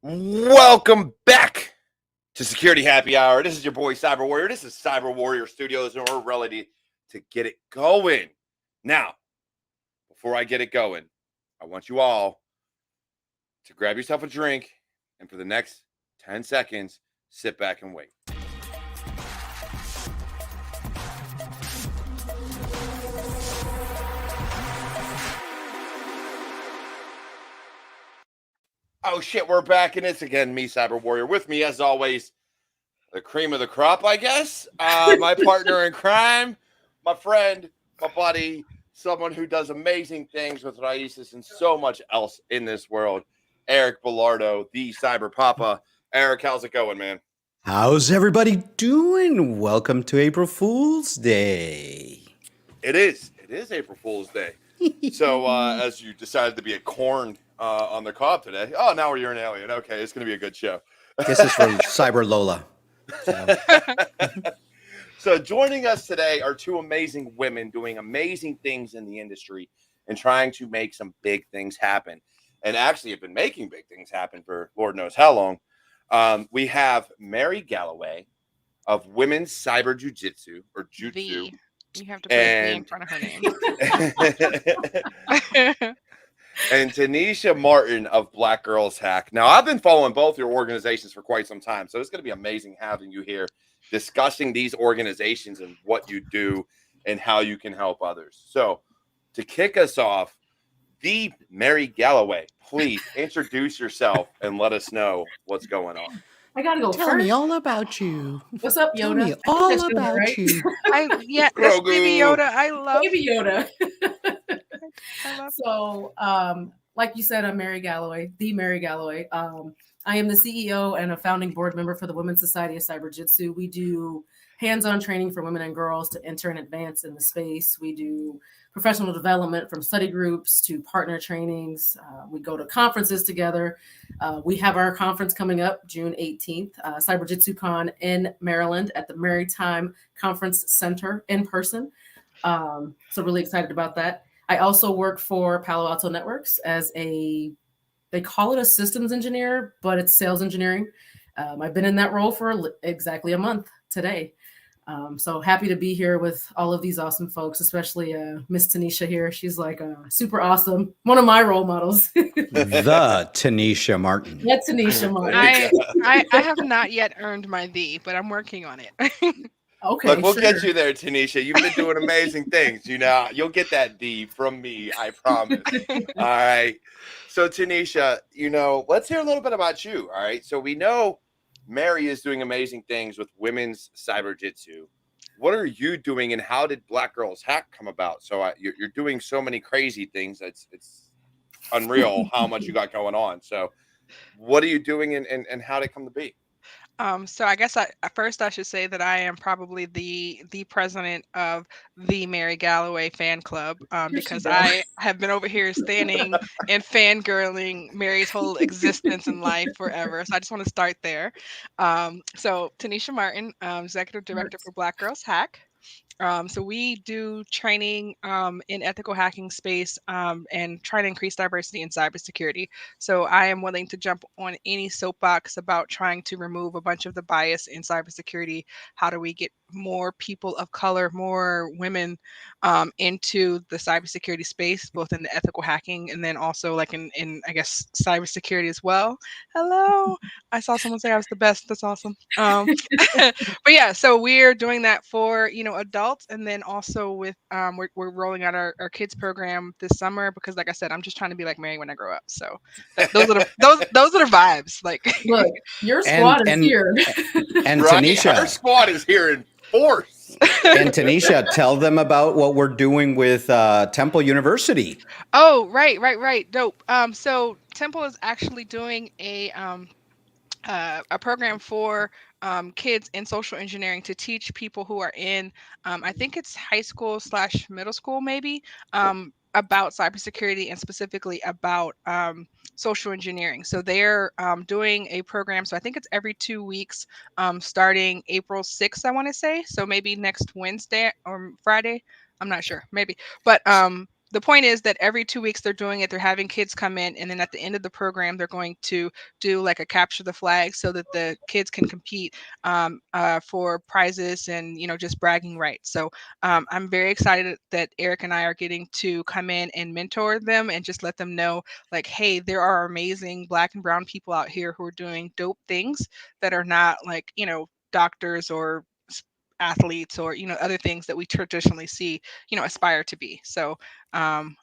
Welcome back to Security Happy Hour. This is your boy Cyber Warrior. This is CyberWarriorStudios, and we're ready to get it going. Now, before I get it going, I want you all to grab yourself a drink, and for the next 10 seconds, sit back and wait. Oh shit, we're back in this again. Me, Cyber Warrior. With me, as always, the cream of the crop, I guess. My partner in crime, my friend, my buddy, someone who does amazing things with Raices and so much else in this world, Eric Bellardo, the Cyber Papa. Eric, how's it going, man? How's everybody doing? Welcome to April Fool's Day. It is April Fool's Day. So as you decided to be a corn on the cob today. Oh, now you're an alien. Okay, it's going to be a good show. This is from Cyber Lola. So joining us today are two amazing women doing amazing things in the industry and trying to make some big things happen. And actually have been making big things happen for Lord knows how long. We have Mary Galloway of Women's Cyberjutsu or Jutsu. You have to put a V in front of her name. And Tennisha Martin of Black Girls Hack. Now, I've been following both your organizations for quite some time, so it's going to be amazing having you here discussing these organizations and what you do and how you can help others. So, to kick us off, the Mary Galloway, please introduce yourself and let us know what's going on. I gotta go Tell first. me all about you. What's up, Yoda? Tell me I all think that's about right. you. That's Baby Yoda. I love Baby Yoda. I love So, like you said, I'm Mary Galloway, the Mary Galloway. I am the CEO and a founding board member for the Women's Society of Cyberjutsu. We do hands-on training for women and girls to enter and advance in the space. We do professional development from study groups to partner trainings. We go to conferences together. We have our conference coming up June 18th, Cyberjutsu Con in Maryland at the Maritime Conference Center in person. So really excited about that. I also work for Palo Alto Networks as they call it a systems engineer, but it's sales engineering. I've been in that role for exactly a month today. So happy to be here with all of these awesome folks, especially Miss Tennisha here. She's like super awesome. One of my role models. The Tennisha Martin. That's Tennisha Martin. I have not yet earned my V, but I'm working on it. Okay, Look, we'll sure. get you there, Tennisha. You've been doing amazing things. You'll get that D from me, I promise. All right. So, Tennisha, let's hear a little bit about you. All right. So we know Mary is doing amazing things with Women's Cyberjutsu. What are you doing, and how did Black Girls Hack come about? So you're doing so many crazy things. It's unreal how much you got going on. So what are you doing, and how did it come to be? So I guess first I should say that I am probably the president of the Mary Galloway fan club because I have been over here standing and fangirling Mary's whole existence and life forever. So I just want to start there. So Tennisha Martin, executive director for Black Girls Hack. So we do training in ethical hacking space and try to increase diversity in cybersecurity. So I am willing to jump on any soapbox about trying to remove a bunch of the bias in cybersecurity. How do we get more people of color, more women into the cybersecurity space, both in the ethical hacking and then also like in I guess cybersecurity as well. Hello, I saw someone say I was the best. That's awesome. But yeah, so we're doing that for adults, and then also with we're rolling out our kids program this summer because, like I said, I'm just trying to be like Mary when I grow up. So those are the vibes. Like, look, your squad is here, and Right? Tennisha, Our squad is here in force. and Tennisha, tell them about what we're doing with Temple University. Oh, right. Dope. So Temple is actually doing a program for kids in social engineering to teach people who are in, I think it's high school / middle school, maybe, about cybersecurity and specifically about social engineering. So they're doing a program. So I think it's every 2 weeks, starting April 6th, I want to say. So maybe next Wednesday or Friday. I'm not sure, maybe. But the point is that every 2 weeks they're doing it. They're having kids come in, and then at the end of the program, they're going to do like a capture the flag so that the kids can compete for prizes and just bragging rights. So I'm very excited that Eric and I are getting to come in and mentor them and just let them know, like, hey, there are amazing Black and brown people out here who are doing dope things that are not like doctors or athletes or other things that we traditionally see aspire to be. So I'm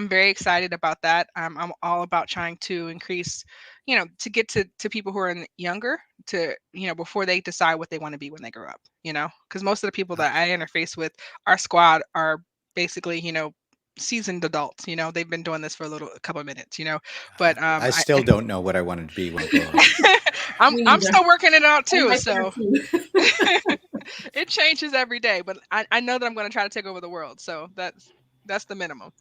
very excited about that. I'm all about trying to increase, to get to people who are younger, to before they decide what they want to be when they grow up, because most of the people that I interface with, our squad, are basically seasoned adults. They've been doing this for a couple of minutes. But I still don't know what I wanted to be when I grow up. I'm still working it out too. Right So there, too. it changes every day, but I know that I'm going to try to take over the world. So that's the minimum.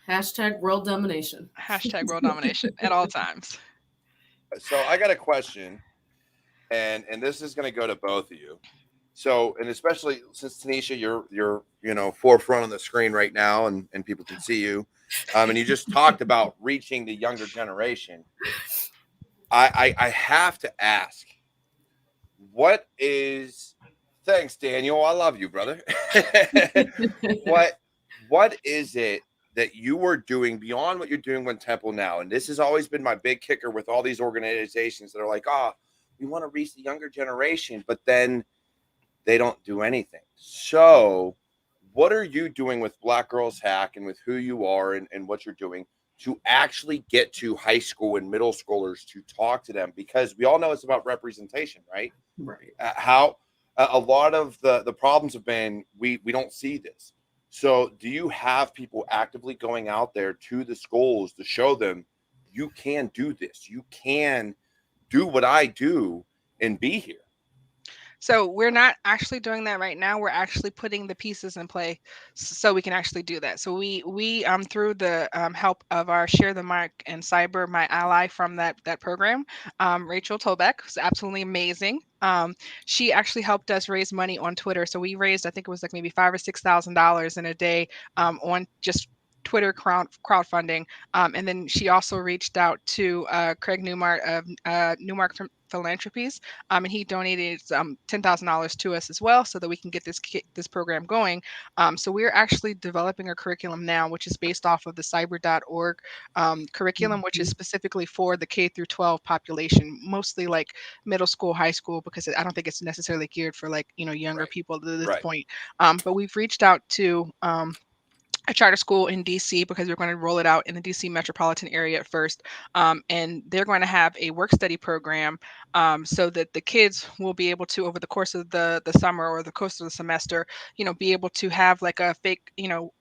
Hashtag world domination. Hashtag world domination at all times. So I got a question, and this is going to go to both of you. So, and especially since Tennisha, you're forefront on the screen right now, and people can see you, and you just talked about reaching the younger generation. I have to ask, what is? Thanks, Daniel. I love you, brother. what is it that you were doing beyond what you're doing with Temple now? And this has always been my big kicker with all these organizations that are like, we want to reach the younger generation, but then they don't do anything. So what are you doing with Black Girls Hack and with who you are and what you're doing to actually get to high school and middle schoolers to talk to them? Because we all know it's about representation, right? Right. How a lot of the problems have been, we don't see this. So do you have people actively going out there to the schools to show them you can do this? You can do what I do and be here. So we're not actually doing that right now. We're actually putting the pieces in play so we can actually do that. So we through the help of our Share the Mark and Cyber My Ally from that program, Rachel Tobeck, who's absolutely amazing. She actually helped us raise money on Twitter. So we raised, I think it was like maybe $5,000 or $6,000 in a day on just Twitter crowdfunding. And then she also reached out to Craig Newmark of Newmark Philanthropies, and he donated $10,000 to us as well, so that we can get this program going. So we're actually developing a curriculum now, which is based off of the cyber.org curriculum, which is specifically for the K through 12 population, mostly like middle school, high school, because I don't think it's necessarily geared for like younger people at this point. But we've reached out to a charter school in DC because we're going to roll it out in the DC metropolitan area at first. And they're going to have a work study program so that the kids will be able to, over the course of the summer or the course of the semester, be able to have like a fake,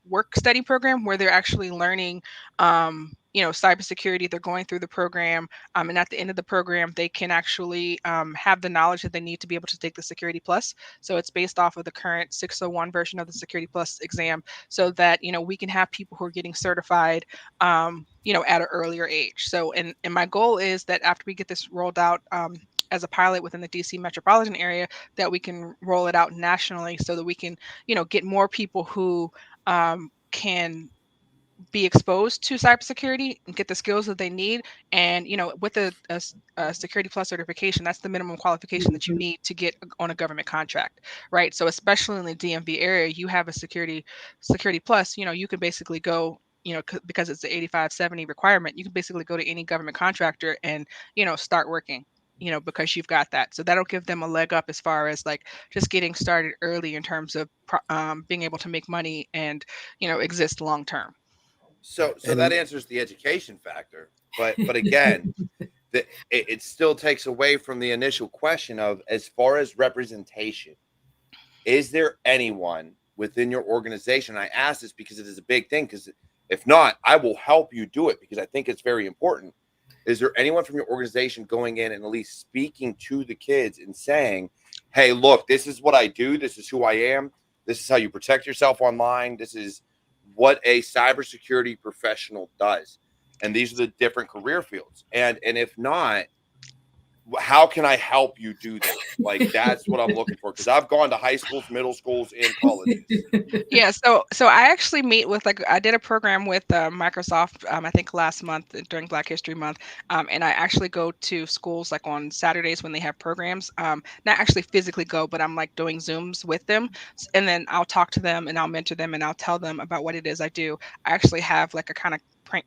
work study program where they're actually learning, cybersecurity. They're going through the program. And at the end of the program, they can actually have the knowledge that they need to be able to take the Security Plus. So it's based off of the current 601 version of the Security Plus exam, so that we can have people who are getting certified at an earlier age. So and my goal is that after we get this rolled out as a pilot within the DC metropolitan area, that we can roll it out nationally, so that we can get more people who can be exposed to cybersecurity and get the skills that they need. And with a Security Plus certification, that's the minimum qualification that you need to get on a government contract, right? So especially in the DMV area, you have a Security Plus. You can basically go, because it's the 8570 requirement, you can basically go to any government contractor and start working, because you've got that. So that'll give them a leg up as far as like just getting started early in terms of being able to make money and exist long term. So that answers the education factor, but again, it still takes away from the initial question of, as far as representation, is there anyone within your organization? I ask this because it is a big thing, because if not, I will help you do it, because I think it's very important. Is there anyone from your organization going in and at least speaking to the kids and saying, hey, look, this is what I do. This is who I am. This is how you protect yourself online. This is what a cybersecurity professional does. And these are the different career fields. And if not, how can I help you do that? Like, that's what I'm looking for, because I've gone to high schools, middle schools, and colleges. Yeah, so I actually meet with, like, I did a program with Microsoft, I think last month during Black History Month, and I actually go to schools like on Saturdays when they have programs. Not actually physically go, but I'm like doing Zooms with them, and then I'll talk to them and I'll mentor them and I'll tell them about what it is I do. I actually have like a kind of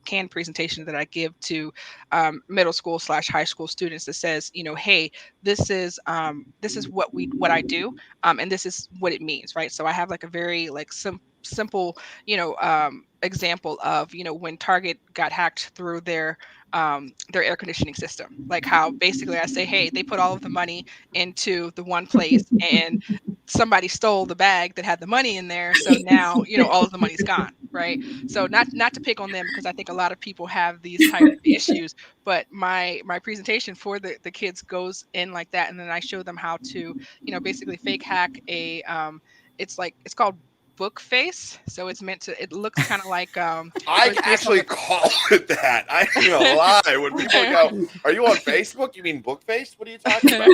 canned presentation that I give to middle school / high school students that says, hey, this is what I do, and this is what it means, right? So I have like a very like simple, example of, when Target got hacked through their air conditioning system, like how basically I say, hey, they put all of the money into the one place and somebody stole the bag that had the money in there, so now all of the money's gone, right? So not to pick on them, because I think a lot of people have these type of issues, but my presentation for the kids goes in like that, and then I show them how to basically fake hack a it's called book face, so it looks kind of like so I it's based on actually like call it that. I ain't gonna lie. When people go, "Are you on Facebook? You mean book face? What are you talking about?"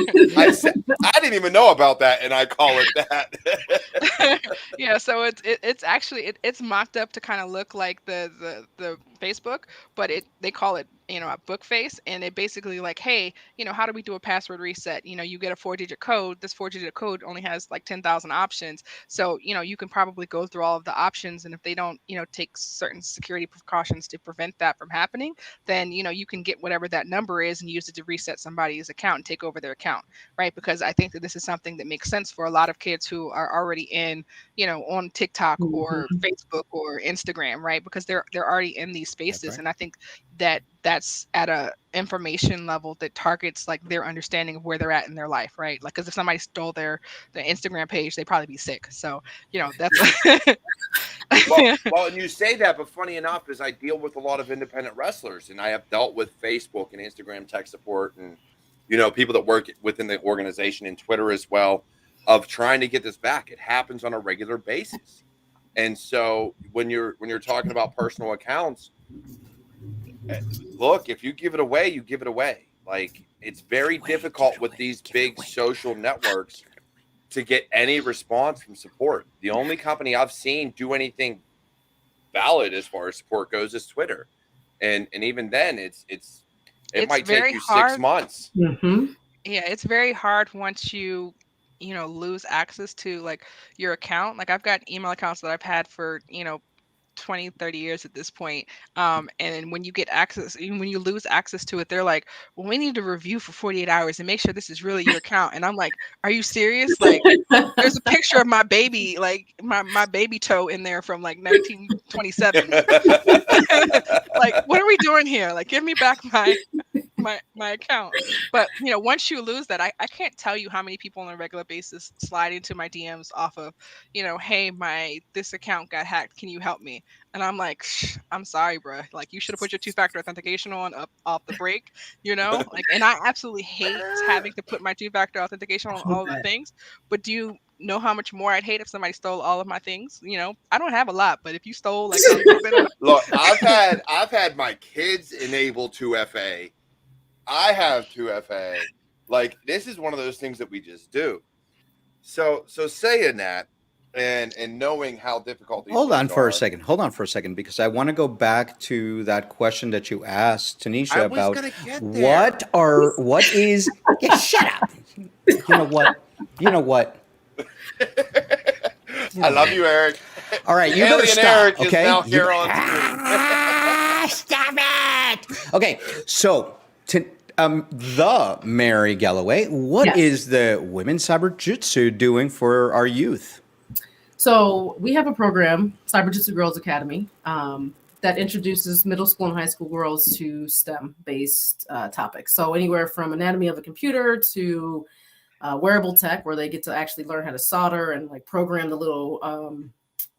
I didn't even know about that, and I call it that. yeah, so it's actually it's mocked up to kind of look like the Facebook, but they call it a book face, and it basically like, hey, how do we do a password reset? You get a 4-digit code. This 4-digit code only has like 10,000 options, so you can probably go through all of the options, and if they don't take certain security precautions to prevent that from happening, then you can get whatever that number is and use it to reset somebody's account and take over their account, right? Because I think that this is something that makes sense for a lot of kids who are already in on TikTok or Facebook or Instagram, right? Because they're already in these spaces, right. and I think that's at a information level that targets like their understanding of where they're at in their life, right? Like, because if somebody stole their Instagram page, they'd probably be sick. So that's well, and you say that, but funny enough is I deal with a lot of independent wrestlers, and I have dealt with Facebook and Instagram tech support, and people that work within the organization, and Twitter as well, of trying to get this back. It happens on a regular basis, and so when you're talking about personal accounts, look, if you give it away, you give it away. Like, it's very difficult with these big social networks to get any response from support. The only company I've seen do anything valid as far as support goes is Twitter, and even then, it might take you 6 months. Mm-hmm. Yeah, it's very hard once you lose access to like your account. Like, I've got email accounts that I've had for 20, 30 years at this point. And when you get access, when you lose access to it, they're like, well, we need to review for 48 hours and make sure this is really your account. And I'm like, are you serious? Like, there's a picture of my baby, like my baby toe in there from like 1927. Like, what are we doing here? Like, give me back my account. But once you lose that, I can't tell you how many people on a regular basis slide into my DMs off of hey, this account got hacked, can you help me? And I'm like, I'm sorry, bro, like, you should have put your 2-factor authentication on off the break, like, and I absolutely hate having to put my 2-factor authentication on all of the things, but do you know how much more I'd hate if somebody stole all of my things? I don't have a lot, but if you stole like a little bit of Look, I've had my kids enable 2FA. I have 2FA. Like, this is one of those things that we just do. So saying that, and knowing how difficult these Hold on things for are, a second. Hold on for a second, because I want to go back to that question that you asked Tennisha about what is yeah, shut up. You know what? I love you, Eric. All right, you Alien better stop. Eric is Okay, now here on screen. stop it. Okay, so the Mary Galloway, what is the Women's Cyberjutsu doing for our youth? So we have a program, Cyberjutsu Girls Academy, that introduces middle school and high school girls to STEM-based topics. So anywhere from anatomy of a computer to wearable tech, where they get to actually learn how to solder and like program the little,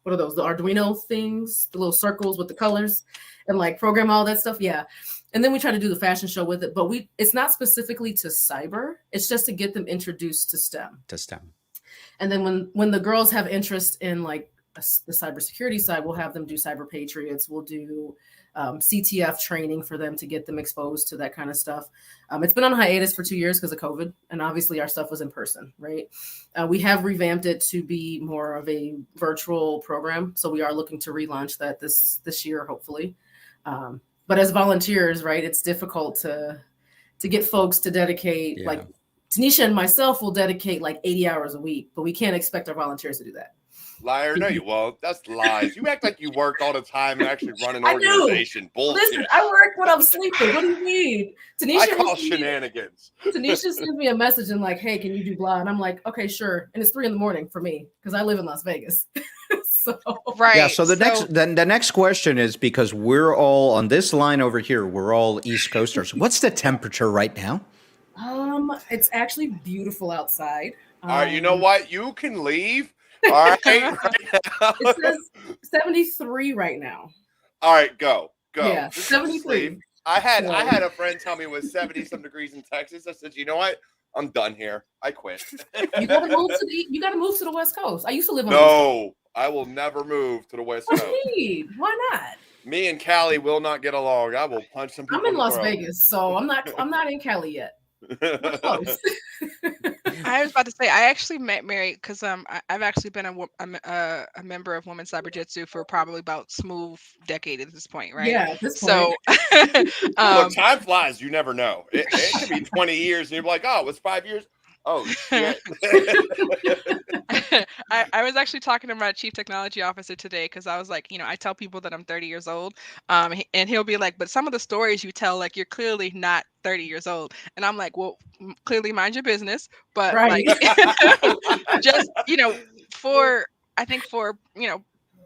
what are those, the Arduino things, the little circles with the colors, and like program all that stuff. Yeah. And then we try to do the fashion show with it, but it's not specifically to cyber. It's just to get them introduced to STEM. To STEM. And then when the girls have interest in like the cybersecurity side, we'll have them do Cyber Patriots. We'll do CTF training for them to get them exposed to that kind of stuff. It's been on hiatus for 2 years because of COVID, and obviously our stuff was in person, right? We have revamped it to be more of a virtual program, so we are looking to relaunch that this year, hopefully. But as volunteers, right, it's difficult to get folks to dedicate, like Tennisha and myself will dedicate like 80 hours a week, but we can't expect our volunteers to do that. Liar, no, you won't. That's lies. You act like you work all the time and actually run an organization. Bullshit. Listen, I work when I'm sleeping. What do you mean? I call shenanigans. Tanisha sends me a message and like, hey, can you do blah? And I'm like, okay, sure. And it's 3 a.m. for me because I live in Las Vegas. So right. Yeah. So the next question is, because we're all on this line over here, we're all East Coasters. What's the temperature right now? It's actually beautiful outside. All right, you know what? You can leave. All right, right now. It says 73 right now. All right, go. Yeah, 73. I had a friend tell me it was 70-some degrees in Texas. I said, you know what? I'm done here. I quit. You gotta move to the West Coast. I used to live on the West Coast. No, I will never move to the West Coast. Why not? Me and Cali will not get along. I will punch some people. I'm in Las Vegas, so I'm not in Cali yet. We're close. I was about to say, I actually met Mary because I've actually been a member of Women's Cyberjutsu for probably about smooth decade at this point, right? Yeah, at this point. So look, time flies. You never know. It could be 20 years, and you're like, oh, it was 5 years. Oh shit. I was actually talking to my chief technology officer today because I was like, I tell people that I'm 30 years old, and he'll be like, but some of the stories you tell, like, you're clearly not 30 years old. And I'm like, well, clearly mind your business. But right. like, just, for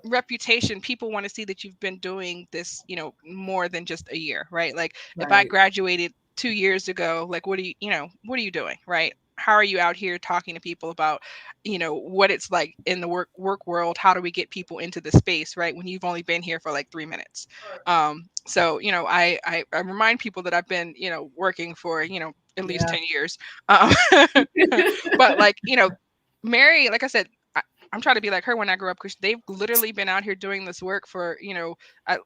reputation, people want to see that you've been doing this, more than just a year, right? Like if I graduated 2 years ago, like, what are you doing, right? How are you out here talking to people about, what it's like in the work world? How do we get people into the space, right? When you've only been here for like 3 minutes. So, I remind people that I've been, working for, at least 10 years. But like, Mary, like I said, I'm trying to be like her when I grew up, because they've literally been out here doing this work for,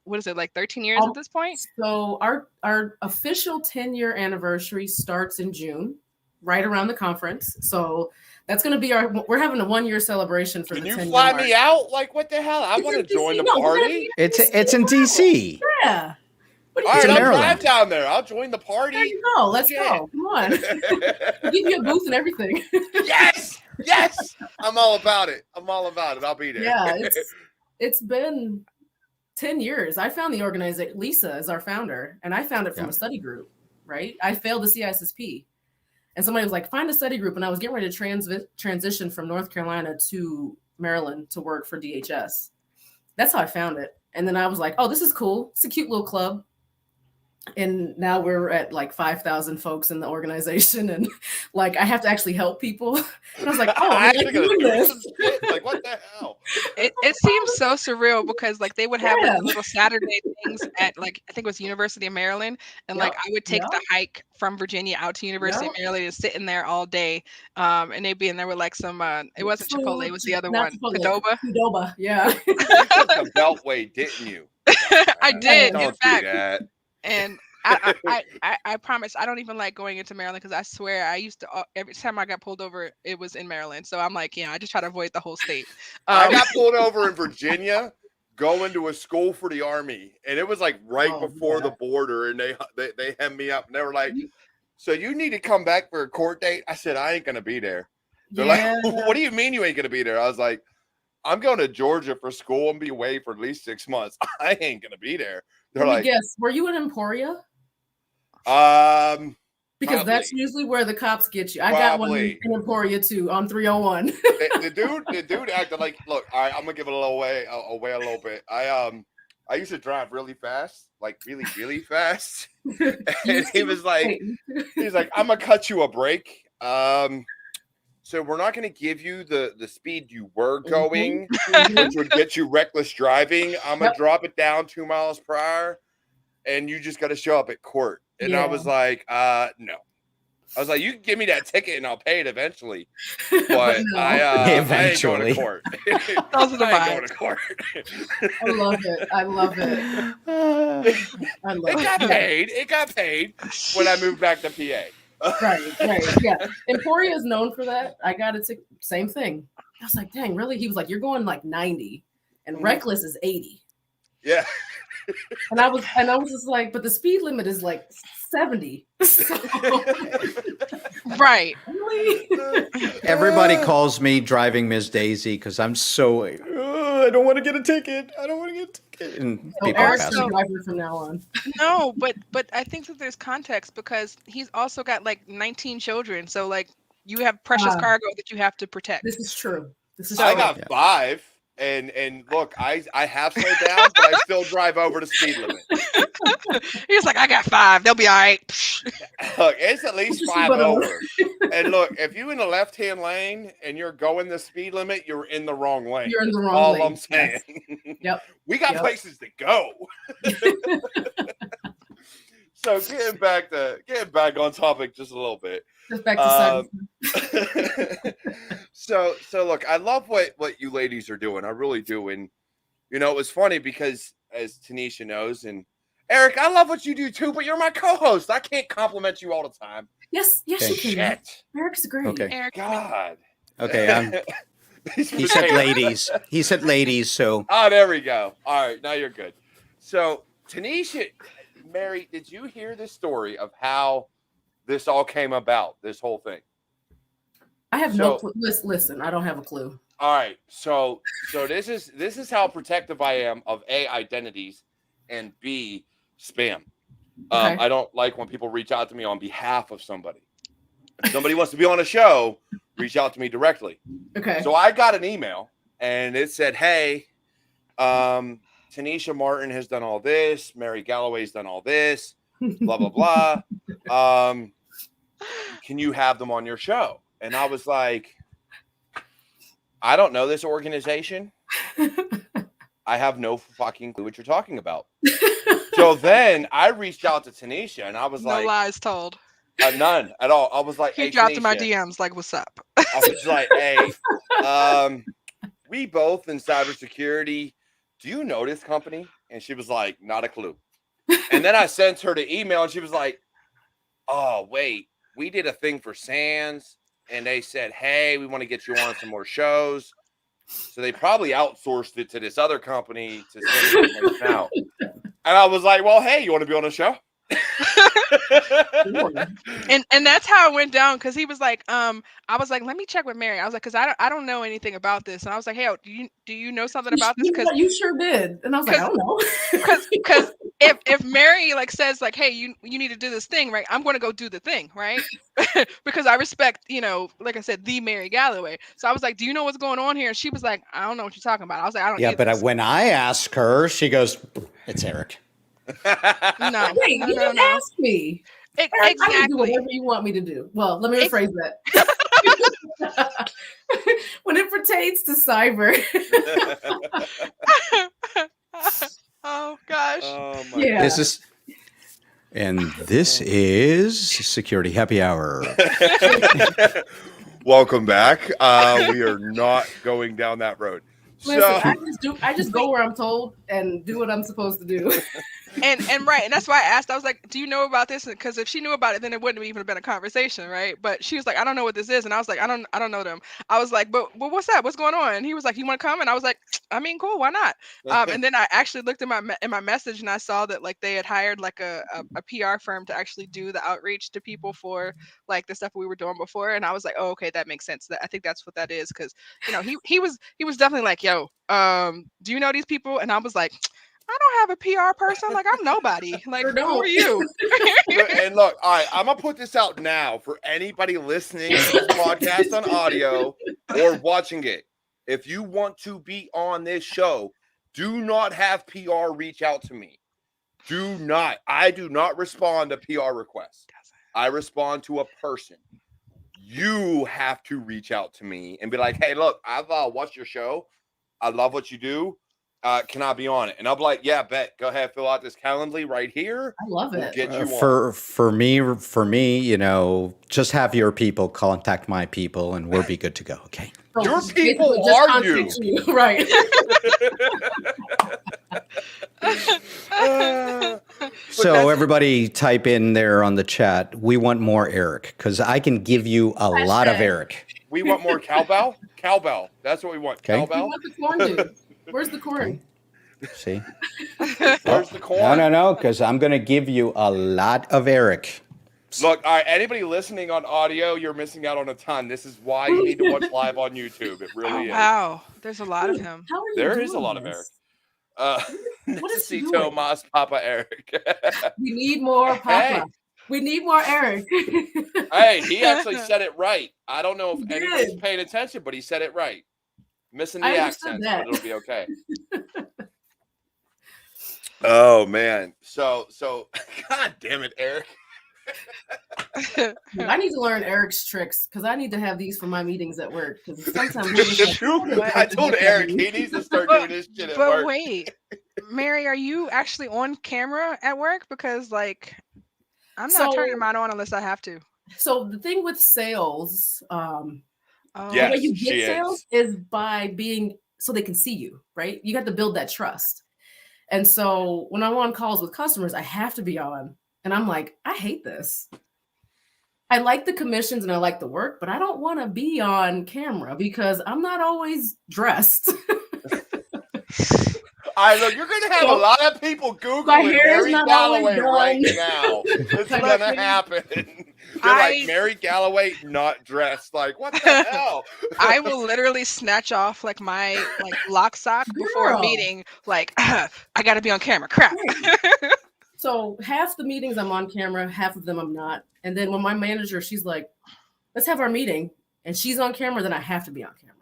what is it, like 13 years at this point? So our official 10-year anniversary starts in June, right around the conference. So that's going to be we're having a 1-year celebration for the 10-year. Can you fly me out? Like, what the hell? I want to join the party. It's in DC. Yeah. All right, I'll drive down there. I'll join the party. There you go. Let's go. Come on. We'll give you a booth and everything. Yes. I'm all about it. I'll be there. Yeah, it's been 10 years. I found the organization. Lisa is our founder, and I found it from a study group, right? I failed the CISSP. And somebody was like, find a study group. And I was getting ready to transition from North Carolina to Maryland to work for DHS. That's how I found it. And then I was like, oh, this is cool. It's a cute little club. And now we're at like 5,000 folks in the organization. And like, I have to actually help people. And I was like, oh, I'm like doing this. Like, what the hell? It seems so surreal because like they would have like little Saturday things at like, I think it was University of Maryland. And like, I would take the hike from Virginia out to University of Maryland and sit in there all day. And they'd be in there with like some, it wasn't Chipotle, it was the other one. Qdoba, yeah. You took the Beltway, didn't you? I did, Don't in fact. do that. And I promise I don't even like going into Maryland, because I swear I used to every time I got pulled over it was in Maryland. So I'm like, I just try to avoid the whole state. I got pulled over in Virginia going to a school for the Army, and it was like before the border, and they hemmed me up and they were like, so you need to come back for a court date? I said, I ain't gonna be there. They're like, what do you mean you ain't gonna be there? I was like, I'm going to Georgia for school and be away for at least 6 months. I ain't gonna be there. They're like, yes. Were you in Emporia? Because probably. That's usually where the cops get you. I got one in Emporia too on 301. the dude acted like, look, all right, I'm gonna give it away a little bit. I used to drive really fast, like really, really fast. And he was like, I'm gonna cut you a break. So we're not going to give you the speed you were going, which would get you reckless driving. I'm going to drop it down 2 miles per hour, and you just got to show up at court. And I was like, no. I was like, you can give me that ticket and I'll pay it eventually. But No. I ain't going Eventually. to court. Those are the I ain't going vibes. to court. I love it. I love it. I love It got it. paid. It got paid when I moved back to PA. Right. Yeah. Emporia is known for that. I got it. Same thing. I was like, dang, really? He was like, you're going like 90 and Reckless is 80. Yeah. And I was just like, but the speed limit is like 70. So, Right. really? Everybody calls me driving Miss Daisy because I'm so. I don't want to get a ticket. I don't want to get a ticket. And So people are Eric's asking. the driver from now on. No, but I think that there's context because he's also got like 19 children. So like you have precious cargo that you have to protect. This is true. I got 5. And look, I have slowed down, but I still drive over the speed limit. He's like, I got 5. They'll be all right. Look, it's at least 5 over. And look, if you're in the left-hand lane and you're going the speed limit, you're in the wrong lane. You're in the wrong all lane. I'm saying. Yes. Yep. We got places to go. So getting back on topic just a little bit. Just back to So look, I love what you ladies are doing. I really do. And you know, it was funny because as Tennisha knows, and Eric, I love what you do too, but you're my co-host. I can't compliment you all the time. Yes, you can. Eric's great. Okay. Eric, God. Okay, he said ladies. He said ladies, so. Oh, there we go. All right, now you're good. So, Tennisha, Mary, did you hear the story of how this all came about, this whole thing? I have no clue. Listen, I don't have a clue. All right. So this is how protective I am of A, identities, and B, spam. Okay. I don't like when people reach out to me on behalf of somebody. If somebody wants to be on a show, reach out to me directly. Okay. So I got an email and it said, hey, Tennisha Martin has done all this. Mary Galloway's done all this. Blah, blah, blah. Can you have them on your show? And I was like, I don't know this organization. I have no fucking clue what you're talking about. So then I reached out to Tennisha and I was like, no lies told. None at all. I was like, He hey, dropped in my Tennisha. DMs like, what's up? I was like, hey, we both in cybersecurity. Do you know this company? And she was like, not a clue. And then I sent her the email and she was like, oh, wait, we did a thing for Sands and they said, hey, we want to get you on some more shows. So they probably outsourced it to this other company to send information out. And I was like, well, hey, you want to be on a show? and that's how it went down because he was like, I was like, let me check with Mary. I was like, because I don't know anything about this. And I was like, hey, do you know something about this? Because you sure did. And I was like, I don't know. Because if Mary like says like, hey, you need to do this thing, right? I'm going to go do the thing, right? Because I respect, like I said, the Mary Galloway. So I was like, do you know what's going on here? And she was like, I don't know what you're talking about. I was like, I don't. Yeah, but when I ask her, she goes, it's Eric. No, wait, you didn't ask me. Exactly. I can do whatever you want me to do. Well, let me rephrase that. When it pertains to cyber. Oh gosh. Oh my Yeah. This is Security Happy Hour. Welcome back. We are not going down that road. Listen, I just go where I'm told and do what I'm supposed to do. And right, and that's why I asked. I was like, "Do you know about this?" Because if she knew about it, then it wouldn't have even been a conversation, right? But she was like, "I don't know what this is," and I was like, "I don't know them." I was like, "But what's that? What's going on?" And he was like, "You want to come?" And I was like, "I mean, cool, why not?" And then I actually looked in my message and I saw that like they had hired like a PR firm to actually do the outreach to people for like the stuff we were doing before, and I was like, "Oh, okay, that makes sense. I think that's what that is." Because he was definitely like, "Yo, do you know these people?" And I was like, I don't have a PR person. Like, I'm nobody. Like, who are you? And look, all right, I'm going to put this out now for anybody listening to this podcast on audio or watching it. If you want to be on this show, do not have PR reach out to me. Do not. I do not respond to PR requests. I respond to a person. You have to reach out to me and be like, hey, look, I've watched your show. I love what you do. can I be on it? And I'll be like, yeah, bet. Go ahead, fill out this Calendly right here. I love We'll it. get you for me, you know, just have your people contact my people, and we'll be good to go. Okay. So your basically people just are contact you. Right. So everybody type in there on the chat, we want more Eric, because I can give you a lot of Eric. We want more cowbell. Cowbell. That's what we want. Okay. Cowbell. We want the corn, dude. Where's the corn? Okay. See? Where's the corn? No, because I'm going to give you a lot of Eric. Look, all right, anybody listening on audio, you're missing out on a ton. This is why you need to watch live on YouTube. It really is. Wow. There's a lot of him. How are you There doing is a lot this? of Eric. What is he Necesito doing? más Papa Eric. We need more Papa. Hey. We need more Eric. Hey, he actually said it right. I don't know if He anybody's did. paying attention, but he said it right. Missing the I understood accent, that. but it'll be okay. Oh man. So God damn it, Eric. I need to learn Eric's tricks because I need to have these for my meetings at work. Because sometimes I told Eric he needs to start doing this shit at But work. wait, Mary, are you actually on camera at work? Because like, I'm not turning mine on unless I have to. So the thing with sales, Oh. the Yes, way you she get sales is by being so they can see you, right? You got to build that trust. And so when I'm on calls with customers, I have to be on. And I'm like, I hate this. I like the commissions and I like the work, but I don't want to be on camera because I'm not always dressed. I know you're gonna have a lot of people Googling My hair is Mary not Galloway always right done. now. It's Like, gonna happen. They're like Mary Galloway not dressed. Like what the hell? I will literally snatch off like my lock sock before a Girl. meeting. Like I got to be on camera. Crap. So half the meetings I'm on camera, half of them I'm not. And then when my manager, she's like, let's have our meeting. And she's on camera, then I have to be on camera.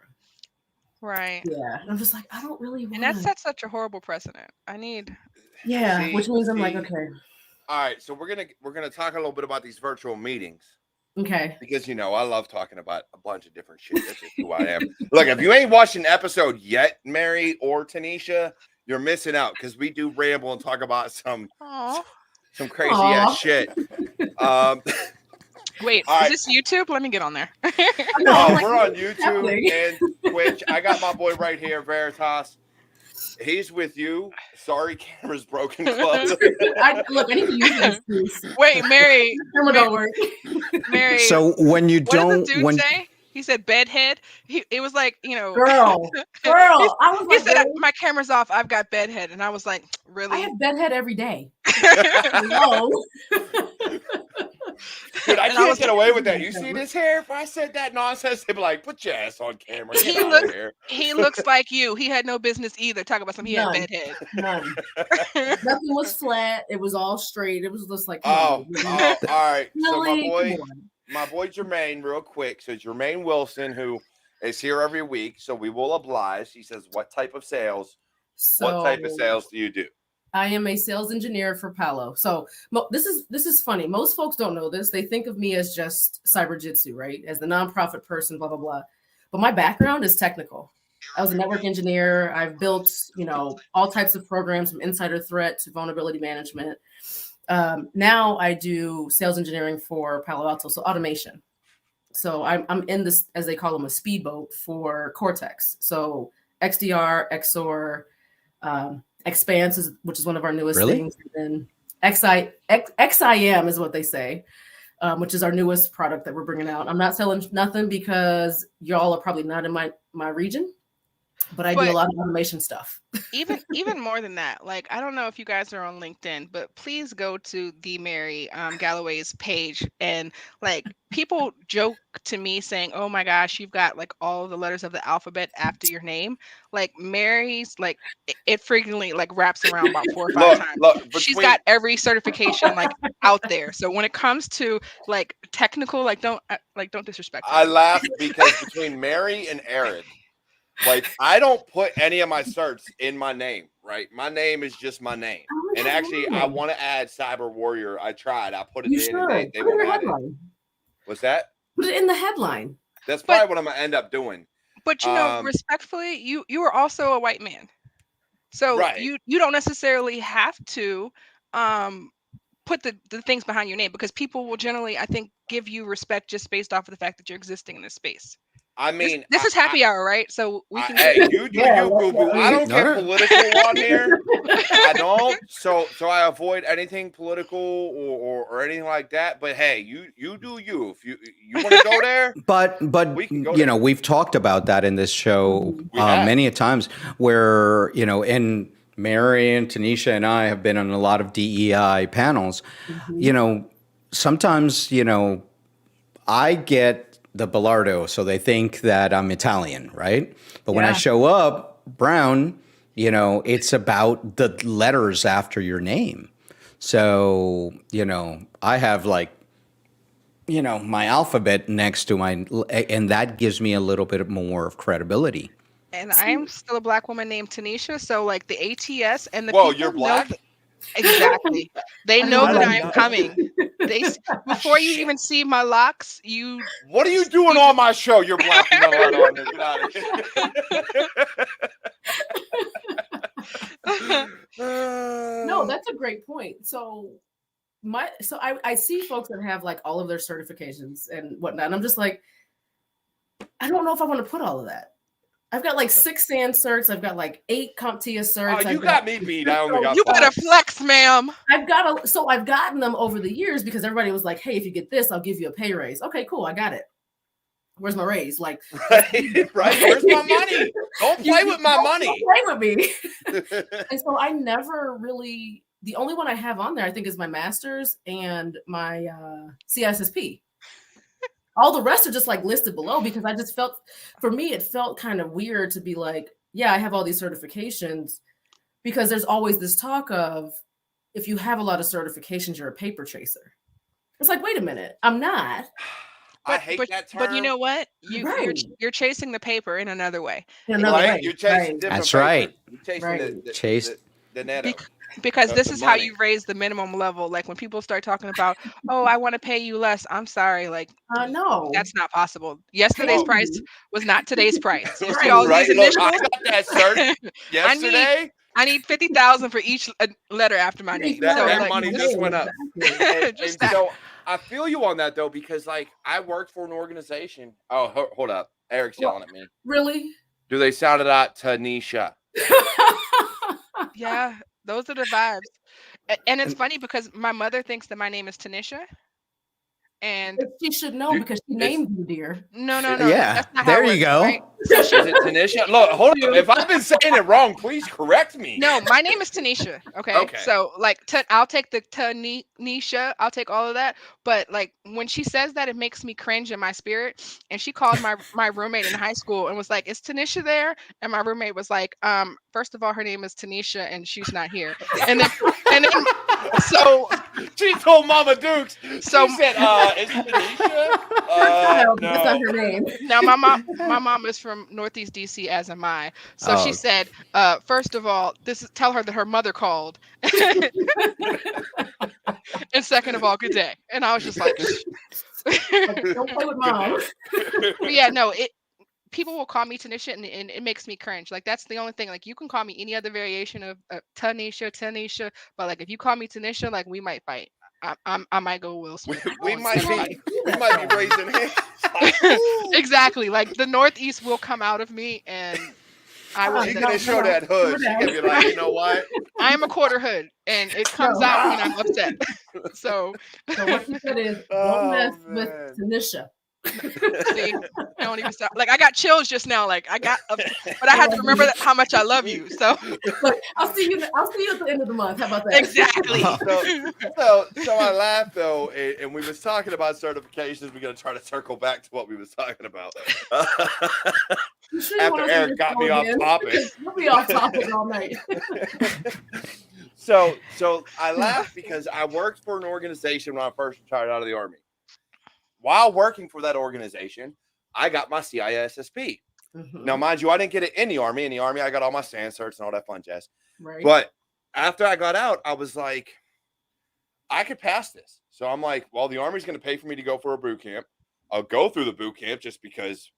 Right. Yeah. And I'm just like, I don't really want And that sets such a horrible precedent. I need. Yeah. Which means I'm like, okay. All right. So we're gonna talk a little bit about these virtual meetings. Okay. Because I love talking about a bunch of different shit. That's just who I am. Look, if you ain't watched an episode yet, Mary or Tennisha, you're missing out because we do ramble and talk about some crazy ass shit. Wait, all is right. this YouTube? Let me get on there. We're on YouTube and Twitch. I got my boy right here, Veritas. He's with you. Sorry, camera's broken. Close. I need to use this. Wait, Mary. Camera don't work. Mary. So when you what don't, did the dude say? He said bedhead. It was like, girl. I was like, he said my camera's off. I've got bedhead, and I was like, really? I have bedhead every day. Hello. Dude, I can't get away with that. You see this hair? If I said that nonsense, they'd be like, "Put your ass on camera." Get out of here. He looks like you. He had no business either. Talk about something. He had bedhead. None. Nothing was flat. It was all straight. It was just like, all right. Really? So my boy Jermaine, real quick. So Jermaine Wilson, who is here every week, so we will oblige. He says, "What type of sales? What type of sales do you do?" I am a sales engineer for Palo. So this is funny. Most folks don't know this. They think of me as just Cyberjutsu, right? As the nonprofit person, blah, blah, blah. But my background is technical. I was a network engineer. I've built, all types of programs from insider threat to vulnerability management. Now I do sales engineering for Palo Alto, so automation. So I'm in this, as they call them, a speedboat for Cortex. So XDR, XOR, Expanse, which is one of our newest things. And then XIM is what they say, which is our newest product that we're bringing out. I'm not selling nothing because y'all are probably not in my region, but I do a lot of automation stuff. even more than that, like, I don't know if you guys are on LinkedIn, but please go to the Mary Galloway's page. And like, people joke to me saying, "Oh my gosh, you've got like all the letters of the alphabet after your name." Like Mary's, like it frequently like wraps around about 4 or 5 times. She's got every certification like out there. So when it comes to like technical, like don't disrespect her. I laugh because between Mary and Eric, like, I don't put any of my certs in my name, right? My name is just my name. And actually, I want to add Cyber Warrior. I tried. I put it in. And they won't add it. What's that? Put it in the headline. That's probably what I'm going to end up doing. But, respectfully, you are also a white man. So you don't necessarily have to put the things behind your name, because people will generally, I think, give you respect just based off of the fact that you're existing in this space. I mean, this is happy hour, right? So we can. Hey, you do you, boo boo. I don't get political on here. I don't. So I avoid anything political or anything like that. But hey, you do you. If you want to go there, but you know, we've talked about that in this show many a times, where you know, and Mary and Tennisha and I have been on a lot of DEI panels. You know, sometimes, you know, I get the Bilardo, so they think that I'm Italian, right? But when I show up brown, you know, it's about the letters after your name. So, you know, I have like, you know, my alphabet next to my, and that gives me a little bit more of credibility. And I'm still a Black woman named Tanisha, so like the ATS and the people you're Black? Exactly. They know that I am coming. Before you even see my locks, you. What are you doing on my show? You're Black. You know what on this. Get out of here. No, that's a great point. So I see folks that have like all of their certifications and whatnot, and I'm just like, I don't know if I want to put all of that. I've got like 6 SAN certs. I've got like 8 CompTIA certs. Oh, you got me beat. I only got 5. You better flex, ma'am. I've gotten them over the years because everybody was like, hey, if you get this, I'll give you a pay raise. Okay, cool. I got it. Where's my raise? Like, right. Where's my money? Don't play with my money. Don't play with me. And so I never really, the only one I have on there, I think, is my master's and my CISSP. All the rest are just like listed below, because I just felt, for me, it felt kind of weird to be like, yeah, I have all these certifications, because there's always this talk of, if you have a lot of certifications, you're a paper chaser. It's like, wait a minute, I'm not. I hate that term. But you know what? You're chasing the paper in another way. You're chasing different That's papers. right. You're chasing the netto. Because this is how you raise the minimum level. Like when people start talking about, oh, I want to pay you less. I'm sorry. Like, no, that's not possible. Yesterday's price was not today's price. You see all these initials? Look, I got that cert yesterday. I need 50,000 for each letter after my name. That money just went up. And so I feel you on that though, because like I worked for an organization. Oh, hold up. Eric's yelling at me. Really? Do they sound it out, Tennisha? Yeah. Those are the vibes. And it's funny because my mother thinks that my name is Tennisha. And she should know because she named you, dear. No. Yeah, that's not there how it you works, go. Right? Is it Tennisha? Look, hold on. If I've been saying it wrong, please correct me. No, my name is Tennisha. Okay. So like, I'll take the Tennisha. I'll take all of that. But like when she says that, it makes me cringe in my spirit. And she called my roommate in high school and was like, "Is Tennisha there?" And my roommate was like, "First of all, her name is Tennisha and she's not here." And then so she told Mama Dukes. So she said, "Is Tennisha?" No, that's not her name. Now my mom is from Northeast DC, as am I. So she said, first of all, tell her that her mother called. And second of all, good day. And I was just like, don't play with mom. But yeah, no, people will call me Tennisha and it makes me cringe. Like that's the only thing. Like you can call me any other variation of Tennisha, but like if you call me Tennisha, like we might fight. I might go Will Smith. We might be raising hands. Exactly. Like the Northeast will come out of me and I will. She's gonna show that hood. She's gonna be like, you know what? I am a quarter hood, and it comes out when I'm upset. So what you said is, don't mess with Tennisha. See, I don't even stop. Like I got chills just now. Like but I had to remember how much I love you. So look, I'll see you at the end of the month. How about that? Exactly. So I laughed though, and we was talking about certifications. We're gonna try to circle back to what we was talking about. After Eric got me off topic. We'll be off topic all night. So I laughed because I worked for an organization when I first retired out of the Army. While working for that organization, I got my CISSP. Mm-hmm. Now, mind you, I didn't get it in the Army. In the Army, I got all my SAN certs and all that fun jazz. Right. But after I got out, I was like, I could pass this. So I'm like, well, the Army's going to pay for me to go for a boot camp. I'll go through the boot camp just because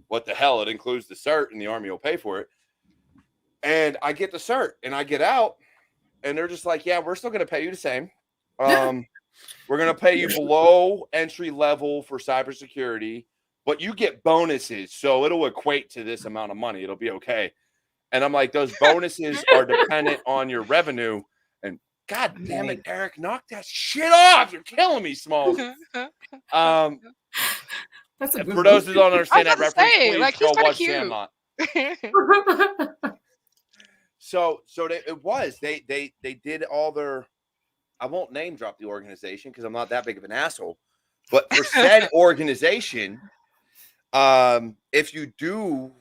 what the hell, it includes the cert and the Army will pay for it. And I get the cert and I get out and they're just like, yeah, we're still going to pay you the same. We're going to pay you below entry level for cybersecurity, but you get bonuses. So it'll equate to this amount of money. It'll be okay. And I'm like, those bonuses are dependent on your revenue. And God damn it, Eric, knock that shit off. You're killing me, Smalls. That's a good for those who don't understand that reference, please like, go he's watch cute. Sandlot. So they did all their, I won't name drop the organization because I'm not that big of an asshole, but for said organization, if you do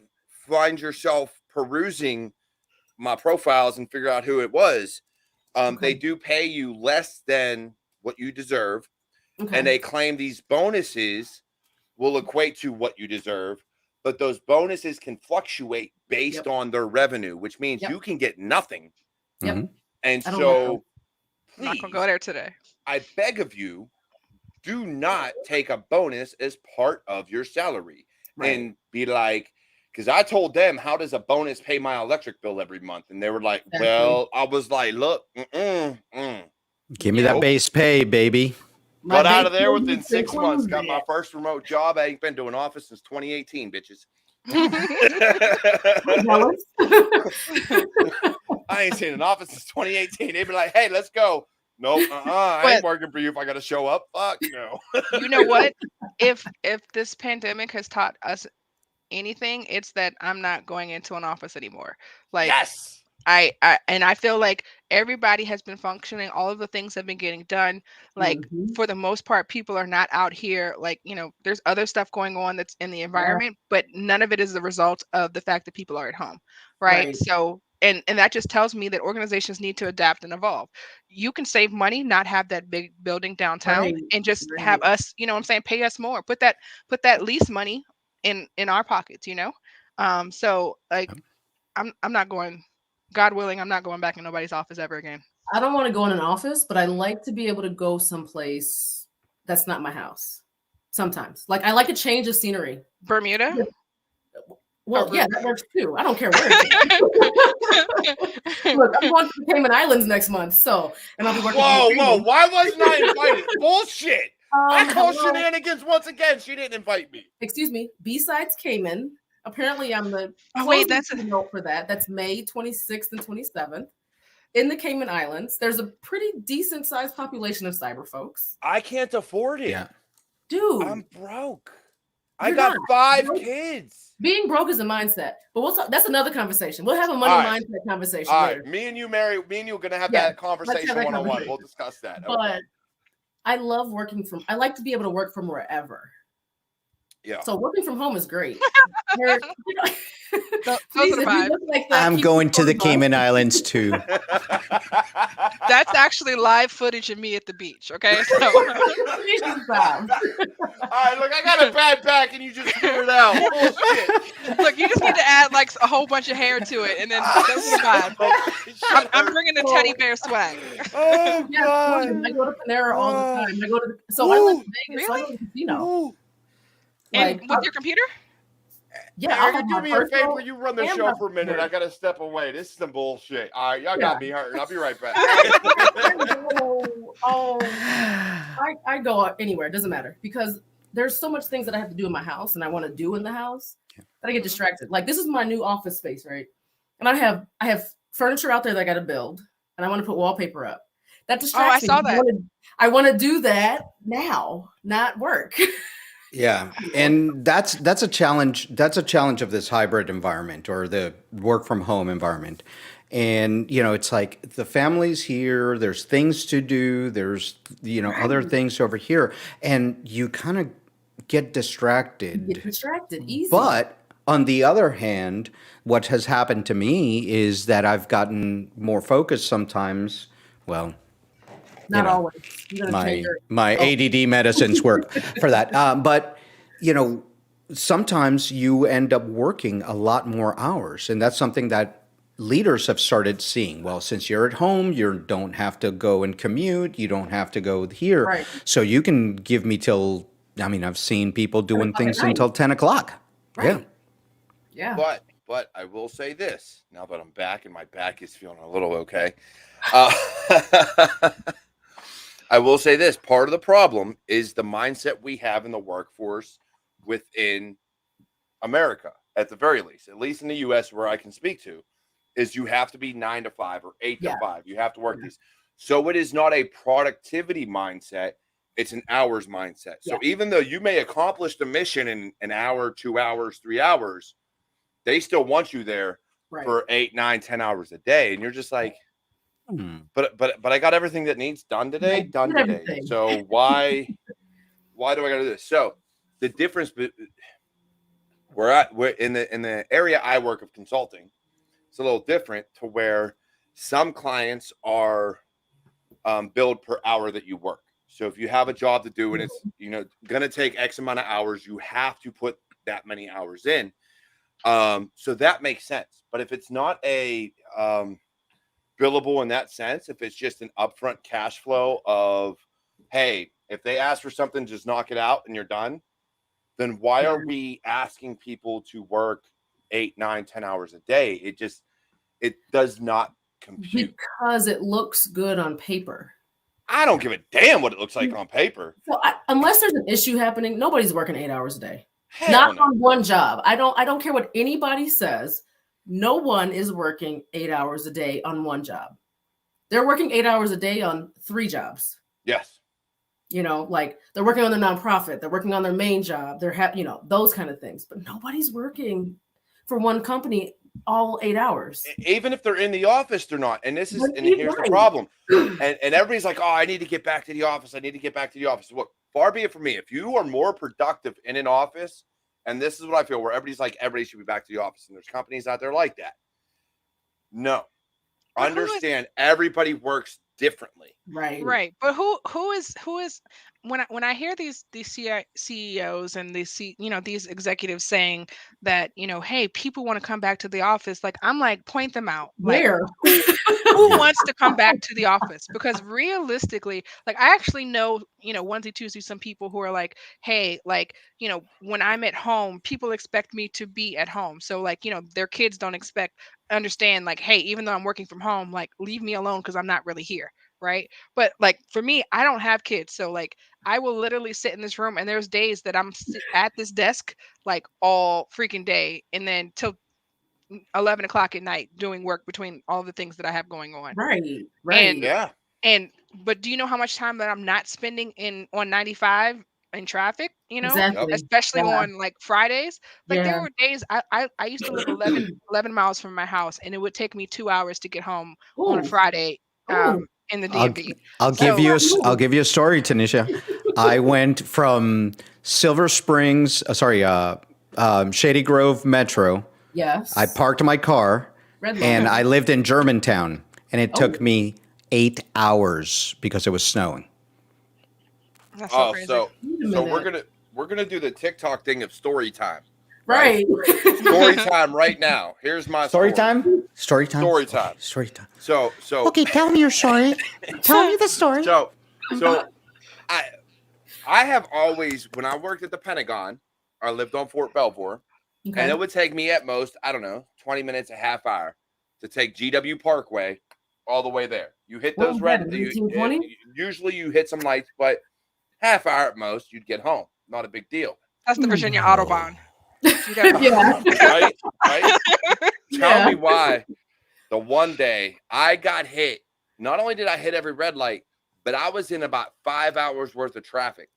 find yourself perusing my profiles and figure out who it was, they do pay you less than what you deserve, and they claim these bonuses will equate to what you deserve, but those bonuses can fluctuate based on their revenue, which means you can get nothing. And so I'm not gonna go there today. I beg of you, do not take a bonus as part of your salary and be like, because I told them, how does a bonus pay my electric bill every month? And they were like, well, I was like, look, give me that base pay, baby. Got out of there within 6 months. Got my first remote job. I ain't been to an office since 2018, bitches. I ain't seen an office since 2018. They'd be like, hey, let's go. Nope, I ain't working for you if I got to show up. Fuck no. You know what? If this pandemic has taught us anything, it's that I'm not going into an office anymore. Like, yes. I feel like everybody has been functioning. All of the things have been getting done. Like, for the most part, people are not out here. Like, you know, there's other stuff going on that's in the environment, but none of it is the result of the fact that people are at home. Right. So, and that just tells me that organizations need to adapt and evolve. You can save money, not have that big building downtown, and just have us, you know what I'm saying, pay us more. Put that lease money in our pockets, you know? So like, I'm not going, God willing, I'm not going back in nobody's office ever again. I don't want to go in an office, but I like to be able to go someplace that's not my house. Sometimes, like, I like a change of scenery. Bermuda. Well, yeah, that works too. I don't care where. Look, I'm going to the Cayman Islands next month, so, and I'll be working. Whoa! Why wasn't I invited? Bullshit! I called shenanigans once again. She didn't invite me. Excuse me. Besides Cayman, apparently I'm the that's a note for that. That's May 26th and 27th in the Cayman Islands. There's a pretty decent sized population of cyber folks. I can't afford it. Yeah. Dude, I'm broke. I got 5 kids. Being broke is a mindset, but we'll talk. That's another conversation. We'll have a money mindset conversation later. Me and you are going to have that conversation one-on-one. We'll discuss that. But I love I like to be able to work from wherever. Yeah. So working from home is great. I'm going to the Cayman Islands too. That's actually live footage of me at the beach. Okay. So. All right, look, I got a bad back, and you just threw it out. Bullshit. Look, you just need to add like a whole bunch of hair to it, and then that's fine. I'm bringing the teddy bear swag. Oh God! I go to Panera all the time. I live in Vegas, so I go to the casino. And with your computer? Yeah, Eric, do me a favor. You run the show for a minute. I gotta step away. This is some bullshit. All right, y'all got me hurting. I'll be right back. I go anywhere. It doesn't matter because there's so much things that I have to do in my house and I want to do in the house that I get distracted. Like, this is my new office space, right? And I have furniture out there that I got to build, and I want to put wallpaper up. That distracts me. I saw that. I want to do that now, not work. Yeah, and that's a challenge. That's a challenge of this hybrid environment or the work from home environment. And you know, it's like the family's here. There's things to do. There's other things over here, and you kind of get distracted. Easy. But on the other hand, what has happened to me is that I've gotten more focused sometimes. Well. Not always. My ADD medicines work for that. But, sometimes you end up working a lot more hours. And that's something that leaders have started seeing. Well, since you're at home, you don't have to go and commute. You don't have to go here. Right. So you can give me I've seen people doing things until 10 o'clock. Right. Yeah. But I will say this, now that I'm back and my back is feeling a little okay. I will say this, part of the problem is the mindset we have in the workforce within America, at the very least, at least in the US where I can speak to, is you have to be 9 to 5 or 8 to 5. You have to work these. So it is not a productivity mindset. It's an hours mindset. So even though you may accomplish the mission in an hour, 2 hours, 3 hours, they still want you there for 8, 9, 10 hours a day. And you're just like, but I got everything that needs done today. So why do I got to do this? So the difference, we're in the area I work of consulting. It's a little different to where some clients are billed per hour that you work. So if you have a job to do and it's going to take X amount of hours, you have to put that many hours in. So that makes sense. But if it's not a billable in that sense, if it's just an upfront cash flow of, hey, if they ask for something, just knock it out and you're done, then why are we asking people to work 8, 9, 10 hours a day? It does not compute. Because it looks good on paper. I don't give a damn what it looks like on paper. So unless there's an issue happening, nobody's working 8 hours a day. Hell Not on one job. I don't care what anybody says. No one is working 8 hours a day on one job. They're working 8 hours a day on 3 jobs. Yes. Like they're working on their nonprofit. They're working on their main job. They're those kind of things. But nobody's working for one company all 8 hours. Even if they're in the office, they're not. And here's the problem. And everybody's like, oh, I need to get back to the office. Look, far be it from me. If you are more productive in an office, and this is what I feel, where everybody's like, everybody should be back to the office. And there's companies out there like that. No. Understand, everybody works differently. Right. But who is when I hear these CEOs and these executives saying that, hey, people want to come back to the office, like I'm like, point them out. Where? Like, who wants to come back to the office? Because realistically, like I actually know, onesie twosie, some people who are like, hey, like, when I'm at home, people expect me to be at home. So like, their kids don't understand like, hey, even though I'm working from home, like leave me alone because I'm not really here. Right. But like for me, I don't have kids. So like I will literally sit in this room and there's days that I'm at this desk like all freaking day and then till 11 o'clock at night doing work between all the things that I have going on. Right. But do you know how much time that I'm not spending on 95 in traffic, Exactly. especially on like Fridays? Like there were days I used to live 11 miles from my house and it would take me 2 hours to get home on a Friday. In the DMV. I'll give you a story, Tennisha. I went from Silver Springs, Shady Grove Metro. Yes. I parked my car and I lived in Germantown, and it took me 8 hours because it was snowing. That's so crazy. So we're gonna do the TikTok thing of story time. Right. Story time right now. Here's my story time. Story time. Story time. Story time. So. Okay, tell me your story. Tell me the story. So I have always, when I worked at the Pentagon, I lived on Fort Belvoir, and it would take me at most, 20 minutes, a half hour to take GW Parkway all the way there. You hit those usually you hit some lights, but half hour at most, you'd get home. Not a big deal. That's the Virginia Autobahn. Right? Tell me why the one day I got hit, not only did I hit every red light, but I was in about 5 hours worth of traffic.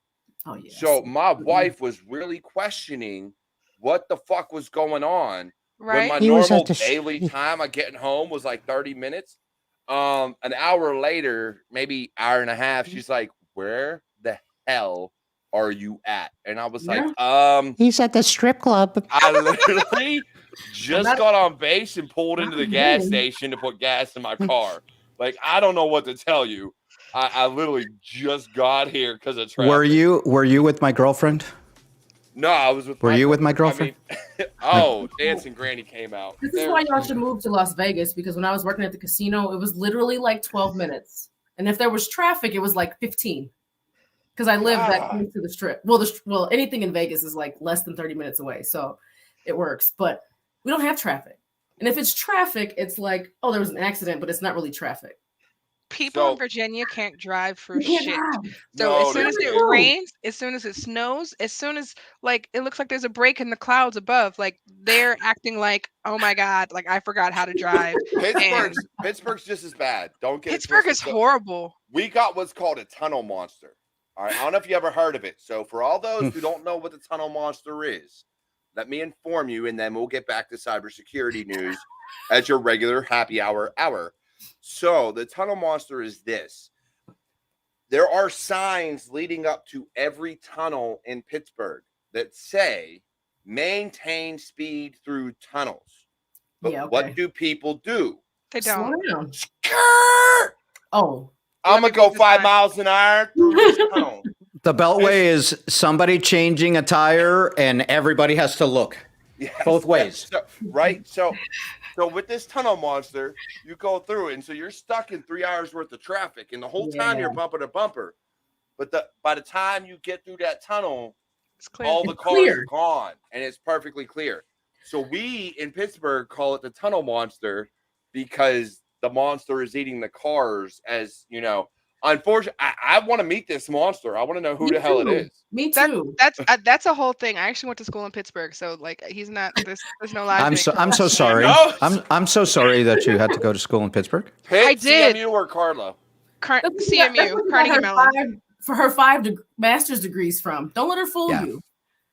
Oh, yes. So my wife was really questioning what the fuck was going on. When my normal daily time of getting home was like 30 minutes. An hour later, maybe hour and a half, she's like, where the hell are you at? And I was like, he's at the strip club. I literally just got on base and pulled into the gas station to put gas in my car. Like, I don't know what to tell you. I literally just got here because of traffic. Were you with my girlfriend? No, I was with. Were you with my girlfriend? Dancing Granny came out. This is why y'all should move to Las Vegas, because when I was working at the casino, it was literally like 12 minutes, and if there was traffic, it was like 15. Because I live that close to the strip. Well, anything in Vegas is like less than 30 minutes away, so it works. But We don't have traffic. And if it's traffic, it's like, oh, there was an accident, but it's not really traffic. People in Virginia can't drive for You can't shit. drive. So No, as soon as they it can't. rains, as soon as it snows, as soon as like it looks like there's a break in the clouds above, like they're acting like, oh my God, like I forgot how to drive. And Pittsburgh's just as bad. Don't get it Pittsburgh twisted. is horrible. We got what's called a tunnel monster. All right. I don't know if you ever heard of it. So for all those who don't know what the tunnel monster is, let me inform you, and then we'll get back to cybersecurity news as your regular happy hour. So the tunnel monster is this. There are signs leading up to every tunnel in Pittsburgh that say maintain speed through tunnels. But what do people do? They don't. Slow down. Skirt! Oh. I'm going to go 5 miles an hour through this tunnel. The Beltway is somebody changing a tire and everybody has to look both ways. Right? So with this tunnel monster, you go through it, and so you're stuck in 3 hours worth of traffic, and the whole time you're bumper to bumper. But by the time you get through that tunnel, all the cars are gone, and it's perfectly clear. So we in Pittsburgh call it the tunnel monster because the monster is eating the cars. As you know, unfortunately, I want to meet this monster. I want to know who the hell it is. Me too. That's a whole thing. I actually went to school in Pittsburgh, so like he's not. There's no lie. I'm so sorry. I'm so sorry that you had to go to school in Pittsburgh. I did. CMU or Carlo? CMU, Carnegie Mellon. For her 5 master's degrees from. Don't let her fool you.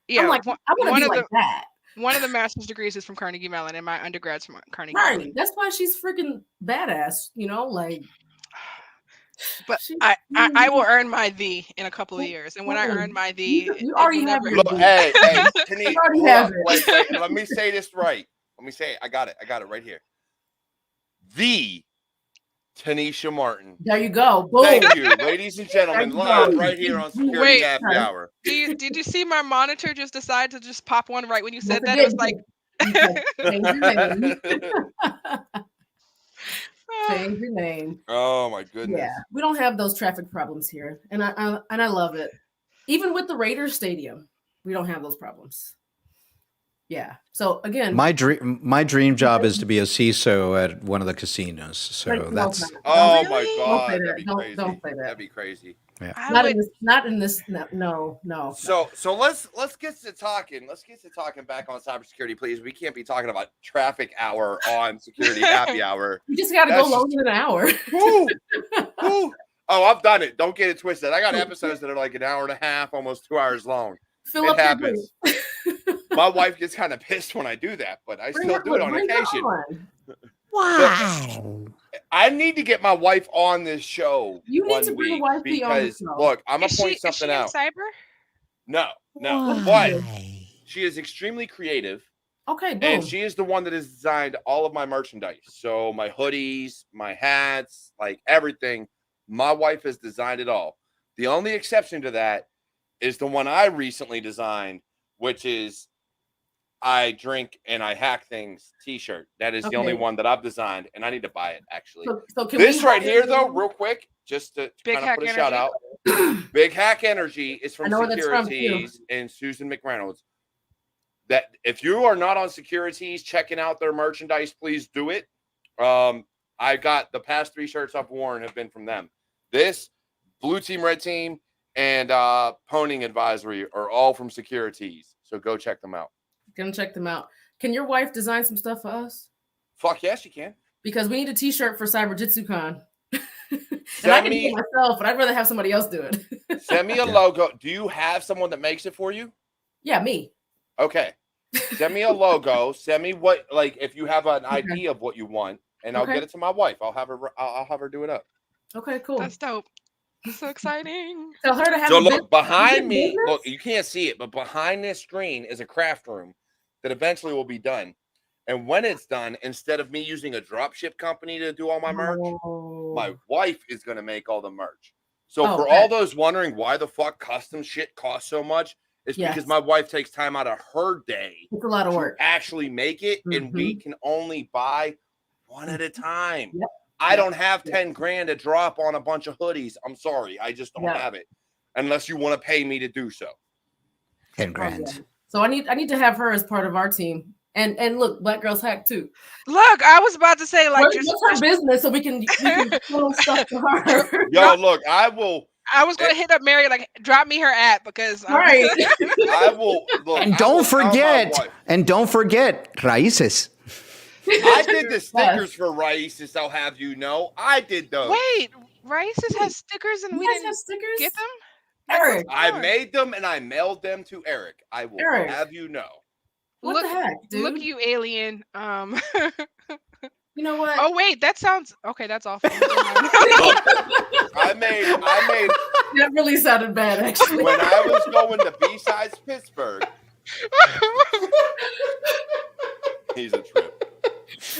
Yeah, I'm like, I want to be like that. One of the master's degrees is from Carnegie Mellon, and my undergrad's from Carnegie Mellon. Mellon. That's why she's freaking badass, you know, like. But I will earn my V in a couple of years, and when I earn my V, you already have it. Look, hey, Tenny, wait, let me say this right. Let me say it. I got it right here. The Tennisha Martin. There you go. Boom. Thank you, ladies and gentlemen, live right here on Security Happy Hour. Did you see my monitor just decide to just pop one right when you said that? It was like change your name. Oh my goodness. Yeah, we don't have those traffic problems here, and I love it. Even with the Raiders Stadium, we don't have those problems. Yeah. So again, my dream job is to be a CISO at one of the casinos. So that's my God, that'd be crazy. Don't say that. That'd be crazy. Yeah. Not in this. No. So let's get to talking. Let's get to talking back on cybersecurity, please. We can't be talking about traffic hour on Security Happy Hour. You just got to go longer than an hour. Woo. Oh, I've done it. Don't get it twisted. I got episodes that are like an hour and a half, almost 2 hours long. It happens. My wife gets kind of pissed when I do that, but I still do it on occasion. Wow. I need to get my wife on this show. You need to bring wife because look, I'm gonna point something out. Is she in cyber? No. But she is extremely creative. Okay, boom. And she is the one that has designed all of my merchandise. So my hoodies, my hats, like everything. My wife has designed it all. The only exception to that is the one I recently designed, which is I drink and I hack things t-shirt. That is the only one that I've designed, and I need to buy it actually. So this right here, though, real quick, just to kind of put a shout out. Big Hack Energy is from Securities and Susan McReynolds. That if you are not on Securities checking out their merchandise, please do it. I got the past 3 shirts I've worn have been from them. This, Blue Team, Red Team, and Poning Advisory are all from Securities. So go check them out. Gonna check them out. Can your wife design some stuff for us? Fuck yes, you can. Because we need a t-shirt for Cyberjutsu Con. And I can do it myself, but I'd rather have somebody else do it. Send me a logo. Do you have someone that makes it for you? Yeah, me. Okay. Send me a logo. Send me what, like, if you have an idea of what you want, and I'll get it to my wife. I'll have her do it up. Okay, cool. That's dope. So exciting. Tell her to have so look behind me. Look, you can't see it, but behind this screen is a craft room that eventually will be done. And when it's done, instead of me using a dropship company to do all my merch, my wife is going to make all the merch. So for all those wondering why the fuck custom shit costs so much, it's because my wife takes time out of her day. It's a lot of work. To actually make it, and we can only buy one at a time. Yep. I don't have 10 grand to drop on a bunch of hoodies. I'm sorry. I just don't have it unless you want to pay me to do so. 10 grand. So I need to have her as part of our team. And look, Black Girls Hack too. Look, I was about to say, like, what's her business so we can film stuff to her. Yo, look, I will. I was gonna hit up Mary, like, drop me her app because right. I will look. And don't forget, Raíces. I did the stickers for Raíces. I'll have you know, I did those. Wait, Raíces has stickers and we didn't have stickers? get them. Eric, I made them and I mailed them to Eric. I will have you know. What the heck, dude? Look, you alien. You know what? Oh wait, that sounds okay. That's awful. I made. That really sounded bad, actually. When I was going to B-Sides Pittsburgh. He's a trip.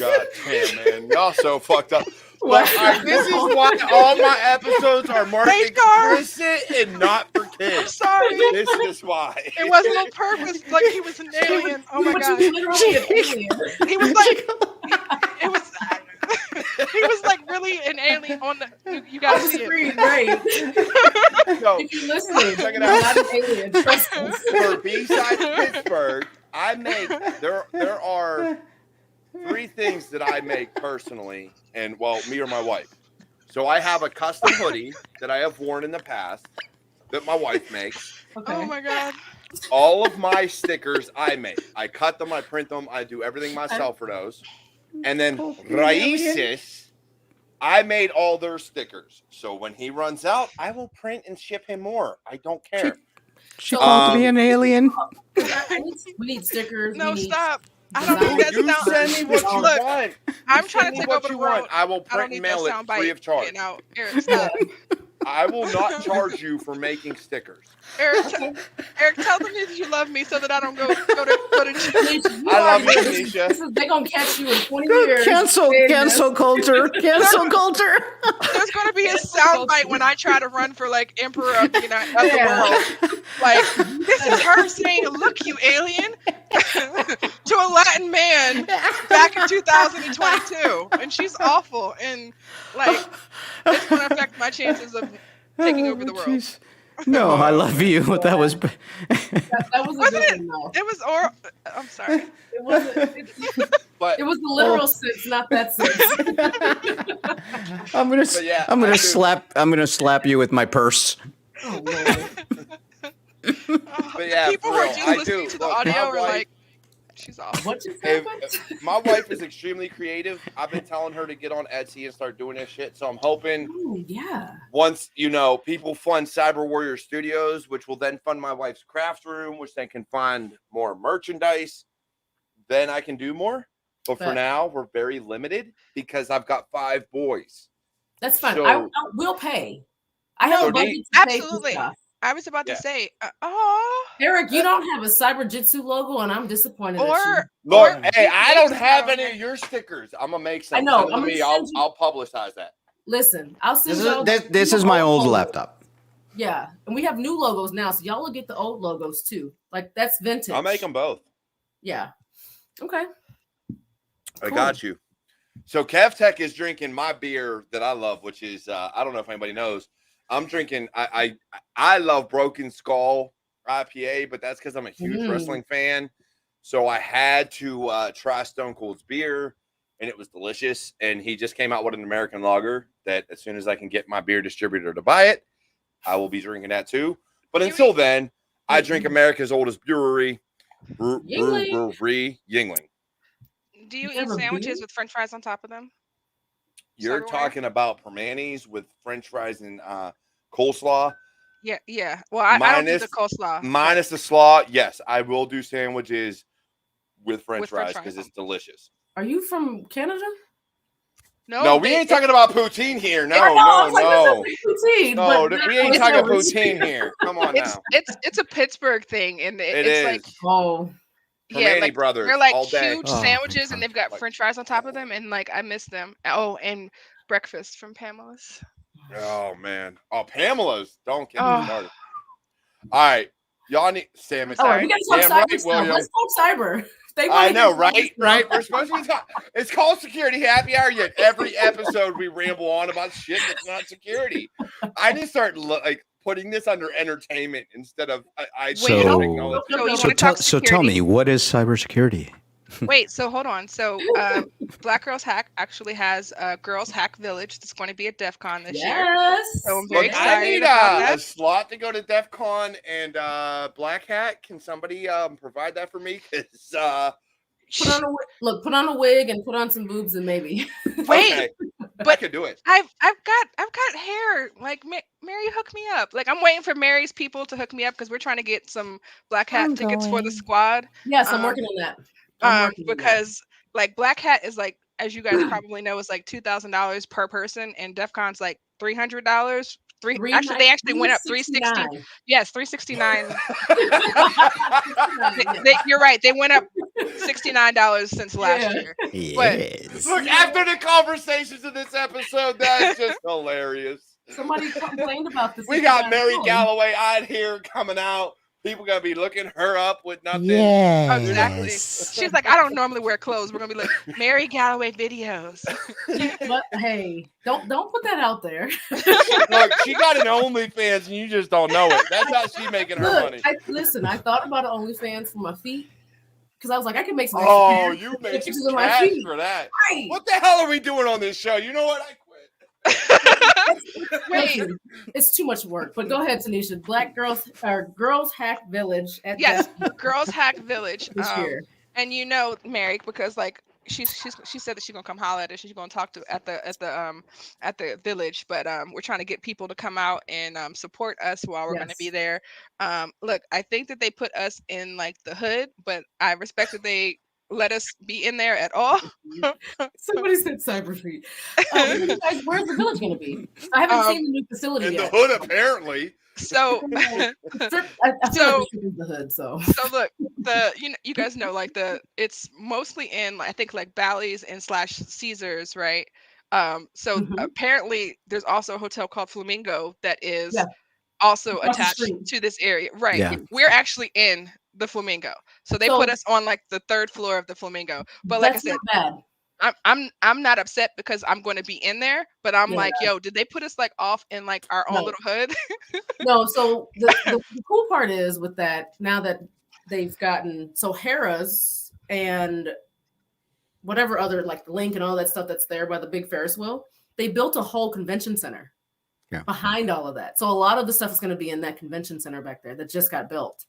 God damn, man. Y'all so fucked up. Look, this is why all my episodes are marked explicit and not for kids. Sorry. This is why. It wasn't on purpose. Like he was an alien. Oh my god. He was literally an alien. He was like, it was. He was like really an alien on the. You gotta see it. Right. So, if you listen, check it out. Not an alien. Trust me. For B-Sides Pittsburgh, I make there are 3 things that I make personally, and well, me or my wife. So I have a custom hoodie that I have worn in the past that my wife makes. Okay. Oh my god. All of my stickers I make. I cut them, I print them, I do everything myself for those. And then Raíces, I made all their stickers. So when he runs out, I will print and ship him more. I don't care. She called me an alien. We need stickers. No, stop. I don't think that's You send me what you want. I'm trying to take over the world. I will print and mail it free of charge. Now, Eric, stop. I will not charge you for making stickers. Eric, tell them that you love me so that I don't go to I love you, Tennisha. They're gonna catch you in 20 years. Cancel culture. Cancel culture. There's gonna be a soundbite when I try to run for like emperor of the world. Like this is her saying, "Look, you alien," to a Latin man back in 2022, and she's awful, and like it's gonna affect my chances of taking over the world. Geez. No, I love you. That was. That was a good one, though. It was oral. I'm sorry. It wasn't. But it was the literal sense, not that sense. I'm gonna slap you with my purse. Oh Lord. But yeah, people who are just listening to the audio are like, she's awesome. What you say? My wife is extremely creative. I've been telling her to get on Etsy and start doing this shit. So I'm hoping once, people fund CyberWarriorStudios, which will then fund my wife's craft room, which then can fund more merchandise, then I can do more. But for now, we're very limited because I've got 5 boys. That's fine. So, I will pay. I have a budget to pay for stuff. I was about to say, Eric, you don't have a Cyberjutsu logo, and I'm disappointed. Look, hey, I don't have any of your stickers. I'm gonna make some. I know. I'll publicize that. Listen, I'll send you. This is my old laptop. Yeah, and we have new logos now, so y'all will get the old logos too. Like that's vintage. I'll make them both. Yeah. Okay. I got you. So KevTech is drinking my beer that I love, which is I don't know if anybody knows. I'm drinking. I love Broken Skull IPA, but that's because I'm a huge wrestling fan. So I had to try Stone Cold's beer, and it was delicious. And he just came out with an American lager that as soon as I can get my beer distributor to buy it, I will be drinking that too. But until then, I drink America's oldest brewery, Yuengling. Do you eat sandwiches with French fries on top of them? You're talking about permanis with French fries and coleslaw. Yeah. Well, I don't do the coleslaw. Minus the slaw. Yes, I will do sandwiches with French fries because it's delicious. Are you from Canada? No, we ain't talking about poutine here. No. We ain't talking poutine here. Come on now. It's a Pittsburgh thing, and it's like Permani brothers. They're like huge sandwiches, and they've got French fries on top of them, and like I miss them. Oh, and breakfast from Pamela's. Oh man. Oh, Pamela's. Don't get me started. All right, y'all need Sam. We gotta talk cyber stuff. Let's talk cyber. I know, right? We're supposed to be talking. It's called Security Happy Hour. Yet every episode we ramble on about shit that's not security. I just start putting this under entertainment instead of So tell me, what is cybersecurity? Wait, so hold on. So Black Girls Hack actually has Girls Hack Village. That's going to be at DEF CON this year. So I'm very Look, I excited need about that. a slot to go to DEF CON and Black Hat. Can somebody provide that for me? Because put on a wig and put on some boobs and maybe. Wait, okay, but I could do it. I've got hair. Like Mary, hook me up. Like I'm waiting for Mary's people to hook me up because we're trying to get some Black Hat tickets for the squad. Yes, I'm working on that. Because like Black Hat is like, as you guys probably know, is like $2,000 per person, and DEF CON's like $300. Actually, they actually went up $360. Yes, $369. You're right. They went up $69 since last year. Yes. Look, after the conversations of this episode, that's just hilarious. Somebody complained about this. We got Mary Galloway out here coming out. People gonna be looking her up with nothing. Yeah, exactly. She's like, I don't normally wear clothes. We're gonna be like Mary Galloway videos. But hey, don't put that out there. Look, she got an OnlyFans and you just don't know it. That's how she's making her money. I thought about an OnlyFans for my feet because I was like, I can make some. Oh, you made some cash for that. Right. What the hell are we doing on this show? You know what? I quit. Wait, it's too much work. But go ahead, Tennisha. Black Girls Hack Village at Girls Hack Village this year. And you know, Mary, because like she said that she's gonna come holler at us. She's gonna talk to at the village. But we're trying to get people to come out and support us while we're gonna be there. Look, I think that they put us in like the hood, but I respect that they let us be in there at all. Somebody said Cyberfree. Where's the village going to be? I haven't seen the new facility yet. In the hood, apparently. So, I feel like the hood. So look, you guys know like it's mostly in I think like Bally's and / Caesars, right? So apparently there's also a hotel called Flamingo that is also attached to this area, right? Yeah. We're actually in the Flamingo, so they put us on like the 3rd floor of the Flamingo. But like I said, I'm not upset because I'm going to be in there, but I'm like, yo, did they put us like off in like our own little hood? No. So the cool part is with that, now that they've gotten Harrah's and whatever other like the Link and all that stuff that's there by the big Ferris wheel, they built a whole convention center behind all of that. So a lot of the stuff is going to be in that convention center back there that just got built.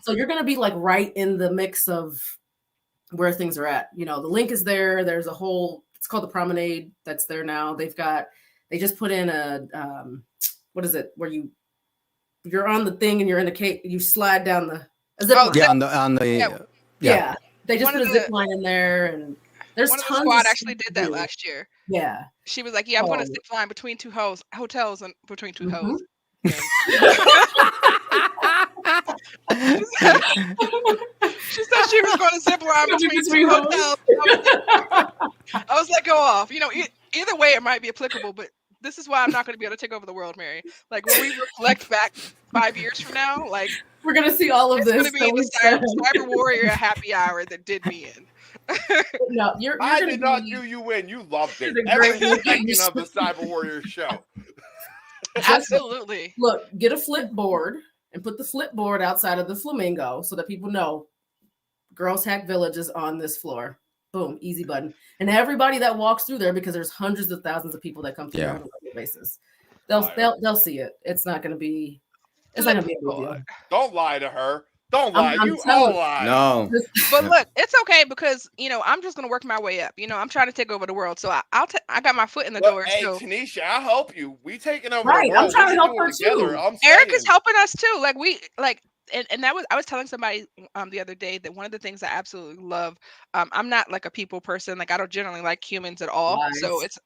So you're going to be like right in the mix of where things are at. You know, the Link is there. There's a whole, it's called the Promenade that's there now. They just put in a, what is it? Where you're on the thing and you're in a cake, you slide down the zip line. They just put a zip line in there, and there's one of tons the squad actually did that last year. Yeah. She was like, I'm going to zip line between 2 hotels and between 2 hoes. She said she was going to zip line between 2 hotels. I was like, go off. You know, either way, it might be applicable, but this is why I'm not going to be able to take over the world, Mary. Like when we reflect back 5 years from now, like we're going to see all of this. It's going to be the Cyber Warrior happy hour that did me in. No, I did not do you in. You loved it. Every second of the Cyber Warrior show. Absolutely. Look, get a flip board and put the flip board outside of the Flamingo so that people know Girls Hack Village is on this floor. Boom, easy button. And everybody that walks through there, because there's hundreds of thousands of people that come through on a regular basis, they'll see it. It's not going to be. It's not going to be a big deal. Don't lie to her. Don't lie. You all lie. No. But look, it's okay because, you know, I'm just going to work my way up. You know, I'm trying to take over the world. So I got my foot in the door. Hey, so. Tanisha, I'll help you. We taking over the world. I'm trying to help her too. Eric is helping us too. Like and that was, I was telling somebody the other day that one of the things I absolutely love, I'm not like a people person. Like I don't generally like humans at all. Nice. So it's,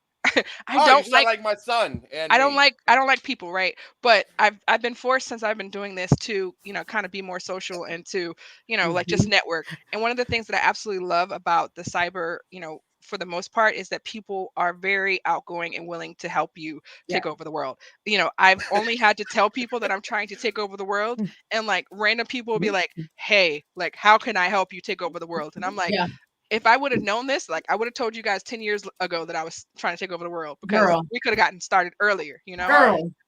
I don't like my son. And I don't like people, right? But I've been forced since I've been doing this to, you know, kind of be more social and to, you know, like just network. And one of the things that I absolutely love about the cyber, you know, for the most part, is that people are very outgoing and willing to help you take over the world. You know, I've only had to tell people that I'm trying to take over the world, and like random people will be like, hey, like, how can I help you take over the world? And I'm like, if I would have known this, like I would have told you guys 10 years ago that I was trying to take over the world, because we could have gotten started earlier, you know? All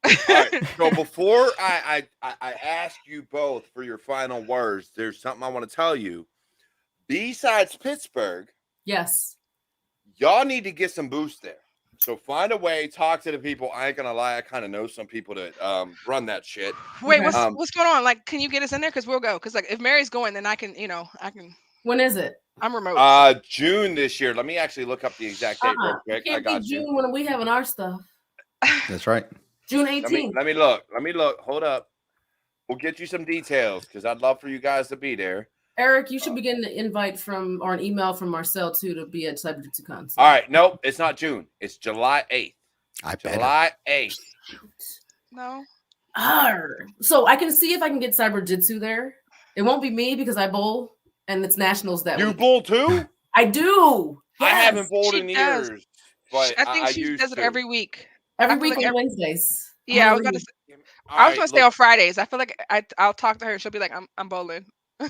right. So before I ask you both for your final words, there's something I want to tell you. Besides Pittsburgh, Yes. y'all need to get some boost there. So find a way, talk to the people. I ain't gonna lie, I kind of know some people that run that shit. Wait, Okay. what's going on? Like, can you get us in there? Because we'll go. Because like, if Mary's going, then I can. When is it? I'm remote. June this year. Let me actually look up the exact date real quick. Can't I got be you. June when we having our stuff. That's right. June 18th. Let me look. Hold up. We'll get you some details because I'd love for you guys to be there. Eric, you should begin an invite or an email from Marcel too to be at CyberJutsu. All right. Nope. It's not June. It's July 8th. July 8th. No. So I can see if I can get Cyberjutsu there. It won't be me because I bowl and it's nationals that You week. bowl too? I do. Yes. I haven't bowled She in does. years. But I think I she used does it to. every week. Every I feel week like on Wednesdays. Yeah, I was gonna say on Fridays. I feel like I'll talk to her. She'll be like, I'm bowling.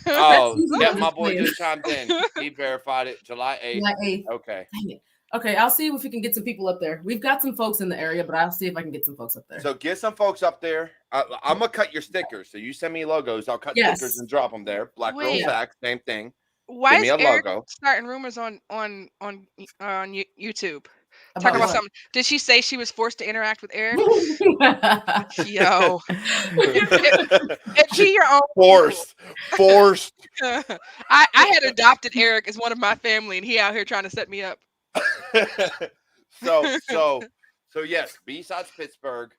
Oh, yeah, my boy just chimed in. He verified it. July 8th. July 8th. Okay. Dang it. Okay, I'll see if we can get some people up there. We've got some folks in the area, but I'll see if I can get some folks up there. So get some folks up there. I'm gonna cut your stickers. So you send me logos. I'll cut stickers and drop them there. Black Girl Sack, same thing. Why Give me is a Eric logo. starting rumors on YouTube? Talk about something. Did she say she was forced to interact with Eric? Yo, if he your own forced. I had adopted Eric as one of my family, and he out here trying to set me up. So yes. Besides Pittsburgh,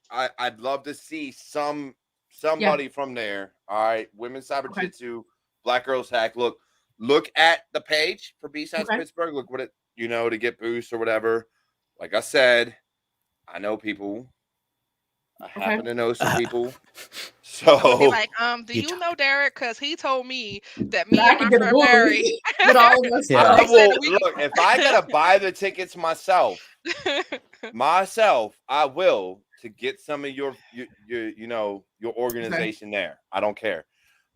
I'd love to see somebody from there. All right, Women's Cyberjutsu, Black Girls Hack. Look at the page for Besides Pittsburgh. Look what it to get boosts or whatever. Like I said, I know people. I happen to know some people. So be like, do you know Derek? Because he told me that me and my friend Mary. I will, look, if I gotta buy the tickets myself, I will to get some of your organization there. I don't care.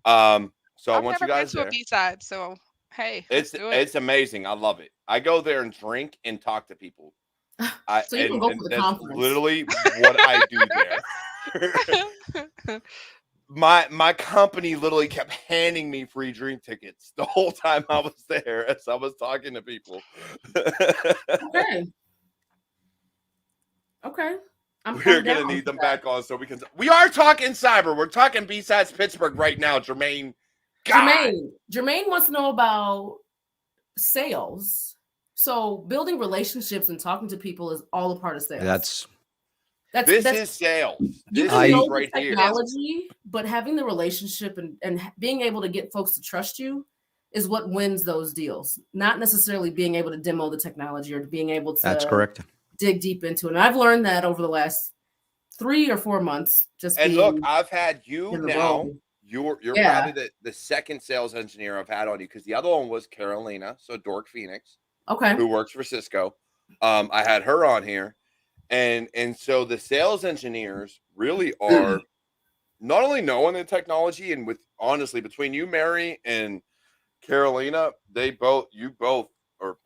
So I want you guys there. I've never been to a B-side, so hey, it's amazing. I love it. I go there and drink and talk to people. So you can go for the conference. Literally what I do there. My company literally kept handing me free drink tickets the whole time I was there as I was talking to people. Okay. We're gonna need them back on so we can. We are talking cyber. We're talking Besides Pittsburgh right now, Jermaine. Jermaine wants to know about sales. So building relationships and talking to people is all a part of sales. This is sales. You can know the technology, but having the relationship and being able to get folks to trust you is what wins those deals. Not necessarily being able to demo the technology or being able to That's correct. dig deep into it. And I've learned that over the last 3 or 4 months. Look, I've had you now. You're probably the second sales engineer I've had on you because the other one was Carolina, so Dork Phoenix. Okay. Who works for Cisco. I had her on here. And so the sales engineers really are not only knowing the technology and honestly, between you, Mary, and Carolina, you both are.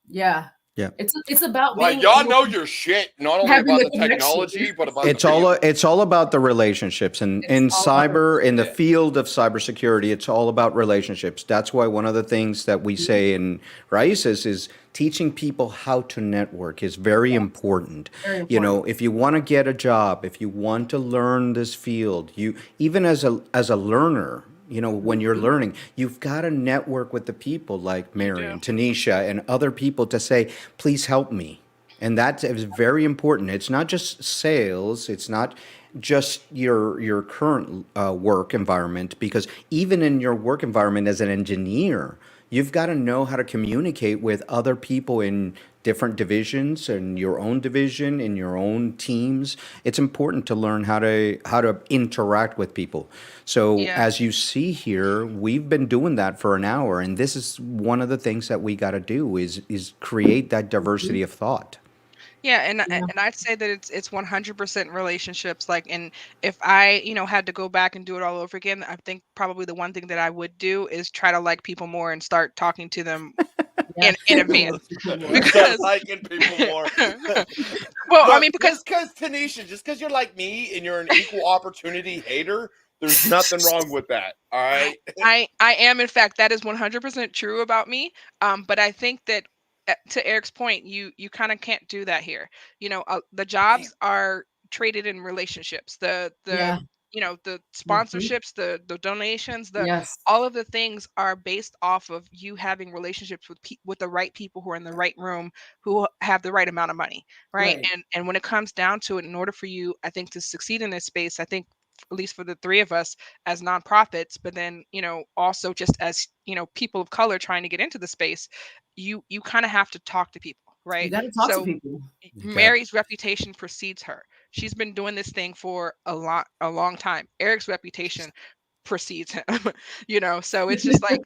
Yeah. Yeah. It's about like y'all know your shit, not only about the technology, but about it's all about the relationships. And in cyber, in the field of cybersecurity, it's all about relationships. That's why one of the things that we say in Raíces is teaching people how to network is very important. You know, if you want to get a job, if you want to learn this field, you even as a learner, you know, when you're learning, you've got to network with the people like Mary and Tennisha and other people to say, please help me. And that is very important. It's not just sales. It's not just your current work environment, because even in your work environment as an engineer, you've got to know how to communicate with other people in different divisions, in your own division, in your own teams. It's important to learn how to interact with people. So as you see here, we've been doing that for an hour, and this is one of the things that we got to do is create that diversity of thought. Yeah, and I'd say that it's 100% relationships. Like, and if I, had to go back and do it all over again, I think probably the one thing that I would do is try to like people more and start talking to them in advance. Because liking people more. Well, I mean, because Tennisha, just because you're like me and you're an equal opportunity hater, There's nothing wrong with that. All right. I am, in fact, that is 100% true about me. But I think that to Eric's point, you kind of can't do that here. The jobs are traded in relationships. The Yeah. the Mhm. sponsorships, the donations, Yes. all of the things are based off of you having relationships with the right people who are in the right room, who have the right amount of money, right? Right. And when it comes down to it, in order for you, I think, to succeed in this space, I think, at least for the three of us as nonprofits, but then also just as people of color trying to get into the space, you kind of have to talk to people, You right? got to talk to So people. Mary's reputation precedes her. She's been doing this thing for a long time. Eric's reputation precedes him. So it's just like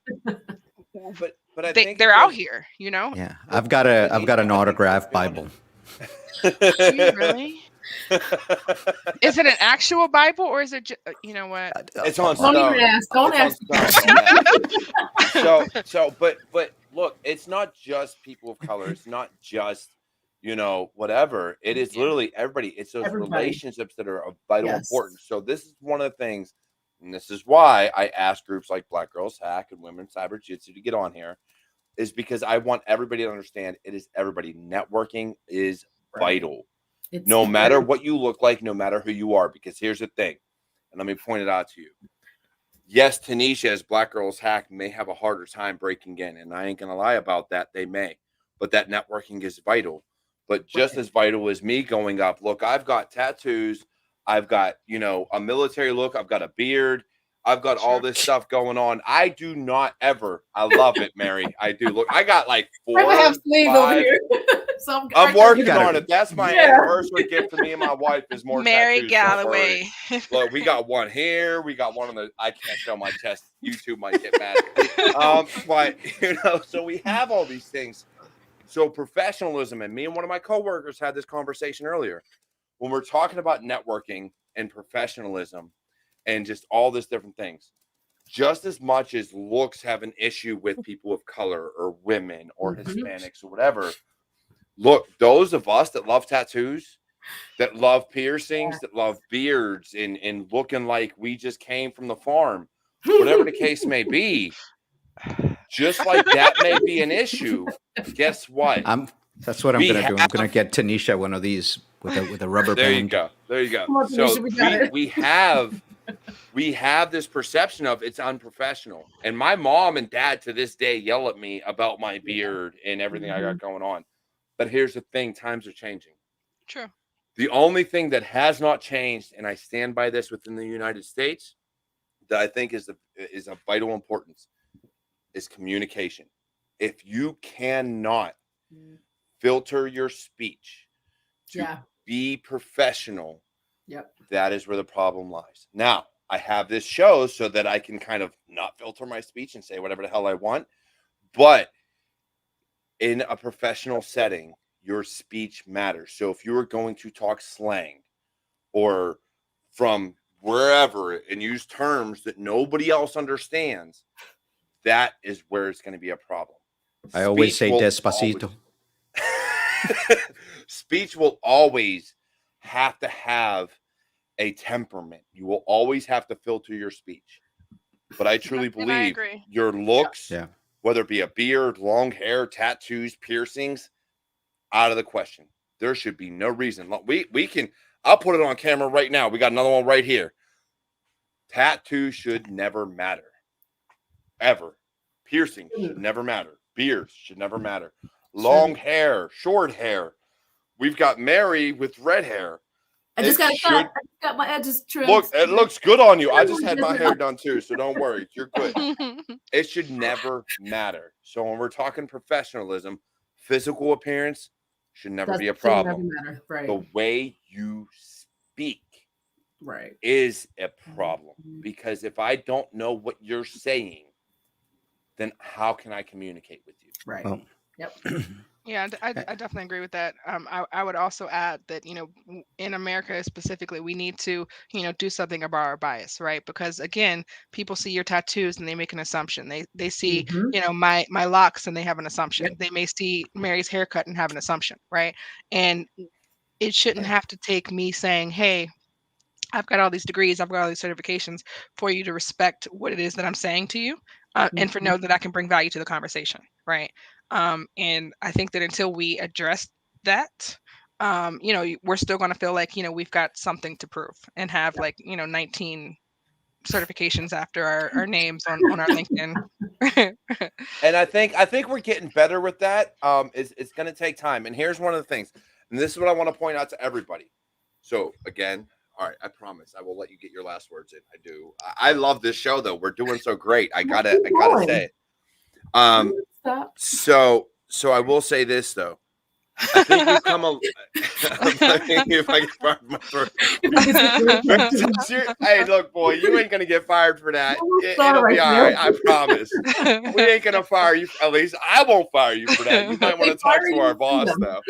But I think they're it out goes. here. Yeah, I've got an autographed Bible. Do you really? Is it an actual Bible, or is it you know what? It's on Don't stone. even ask. Don't It's ask. on stone. But look, it's not just people of color. It's not just whatever. It is literally everybody. It's those Everybody. relationships that are of vital Yes. importance. So this is one of the things, and this is why I ask groups like Black Girls Hack and Women Cyberjutsu to get on here, is because I want everybody to understand it is everybody. Networking is vital. No matter what you look like, no matter who you are, because here's the thing, and let me point it out to you. Yes, Tennisha as Black Girls Hack may have a harder time breaking in, and I ain't gonna lie about that. They may, but that networking is vital. But just as vital as me going up. Look, I've got tattoos. I've got a military look. I've got a beard. I've got all this stuff going on. I do not ever. I love it, Mary. I do. Look, I got like 4, I have sleeve 5. over here. I'm working on it. That's my anniversary gift to me and my wife is more Mary tattoos. Galloway. Look, we got one here. We got one on the. I can't show my chest. YouTube might get mad. But so we have all these things. So professionalism, and me and one of my coworkers had this conversation earlier. When we're talking about networking and professionalism, and just all this different things, just as much as looks have an issue with people of color or women or Hispanics or whatever. Look, those of us that love tattoos, that love piercings, that love beards, and looking like we just came from the farm, whatever the case may be, just like that may be an issue. Guess what? That's what I'm going to do. I'm going to get Tennisha one of these with a rubber band. There you go. So we have this perception of it's unprofessional. And my mom and dad to this day yell at me about my beard and everything I got going on. But here's the thing, times are changing. True. The only thing that has not changed, and I stand by this within the United States, that I think is of vital importance, is communication. If you cannot filter your speech to be professional, that is where the problem lies. Now, I have this show so that I can kind of not filter my speech and say whatever the hell I want, but in a professional setting, your speech matters. So if you are going to talk slang or from wherever and use terms that nobody else understands, that is where it's going to be a problem. I always say despacito. Speech will always have to have a temperament. You will always have to filter your speech. But I truly believe your looks, whether it be a beard, long hair, tattoos, piercings, out of the question. There should be no reason. We can, I'll put it on camera right now. We got another one right here. Tattoos should never matter. Ever. Piercings should never matter. Beards should never matter. Long hair, short hair. We've got Mary with red hair. I just got my edges trimmed. Look, it looks good on you. I just had my hair done too, so don't worry. You're good. It should never matter. So when we're talking professionalism, physical appearance should never be a problem. Right. The way you speak is a problem. Because if I don't know what you're saying, then how can I communicate with you? Right. Well, Yeah, I definitely agree with that. I would also add that, in America specifically, we need to, do something about our bias, right? Because again, people see your tattoos and they make an assumption. They see, my locks and they have an assumption. They may see Mary's haircut and have an assumption, right? And it shouldn't have to take me saying, hey, I've got all these degrees, I've got all these certifications for you to respect what it is that I'm saying to you, and for know that I can bring value to the conversation, right? And I think that until we address that, we're still going to feel like, we've got something to prove and have 19 certifications after our names on our LinkedIn. And I think we're getting better with that. It's going to take time. And here's one of the things, and this is what I want to point out to everybody. So again, all right, I promise I will let you get your last words in. I do. I love this show though. We're doing so great. I gotta say it. So I will say this though. I think we've come a. If I get fired from my first. Hey, look, boy, you ain't gonna get fired for that. It'll be all right. I promise. We ain't gonna fire you. At least I won't fire you for that. You might want to talk to our boss though.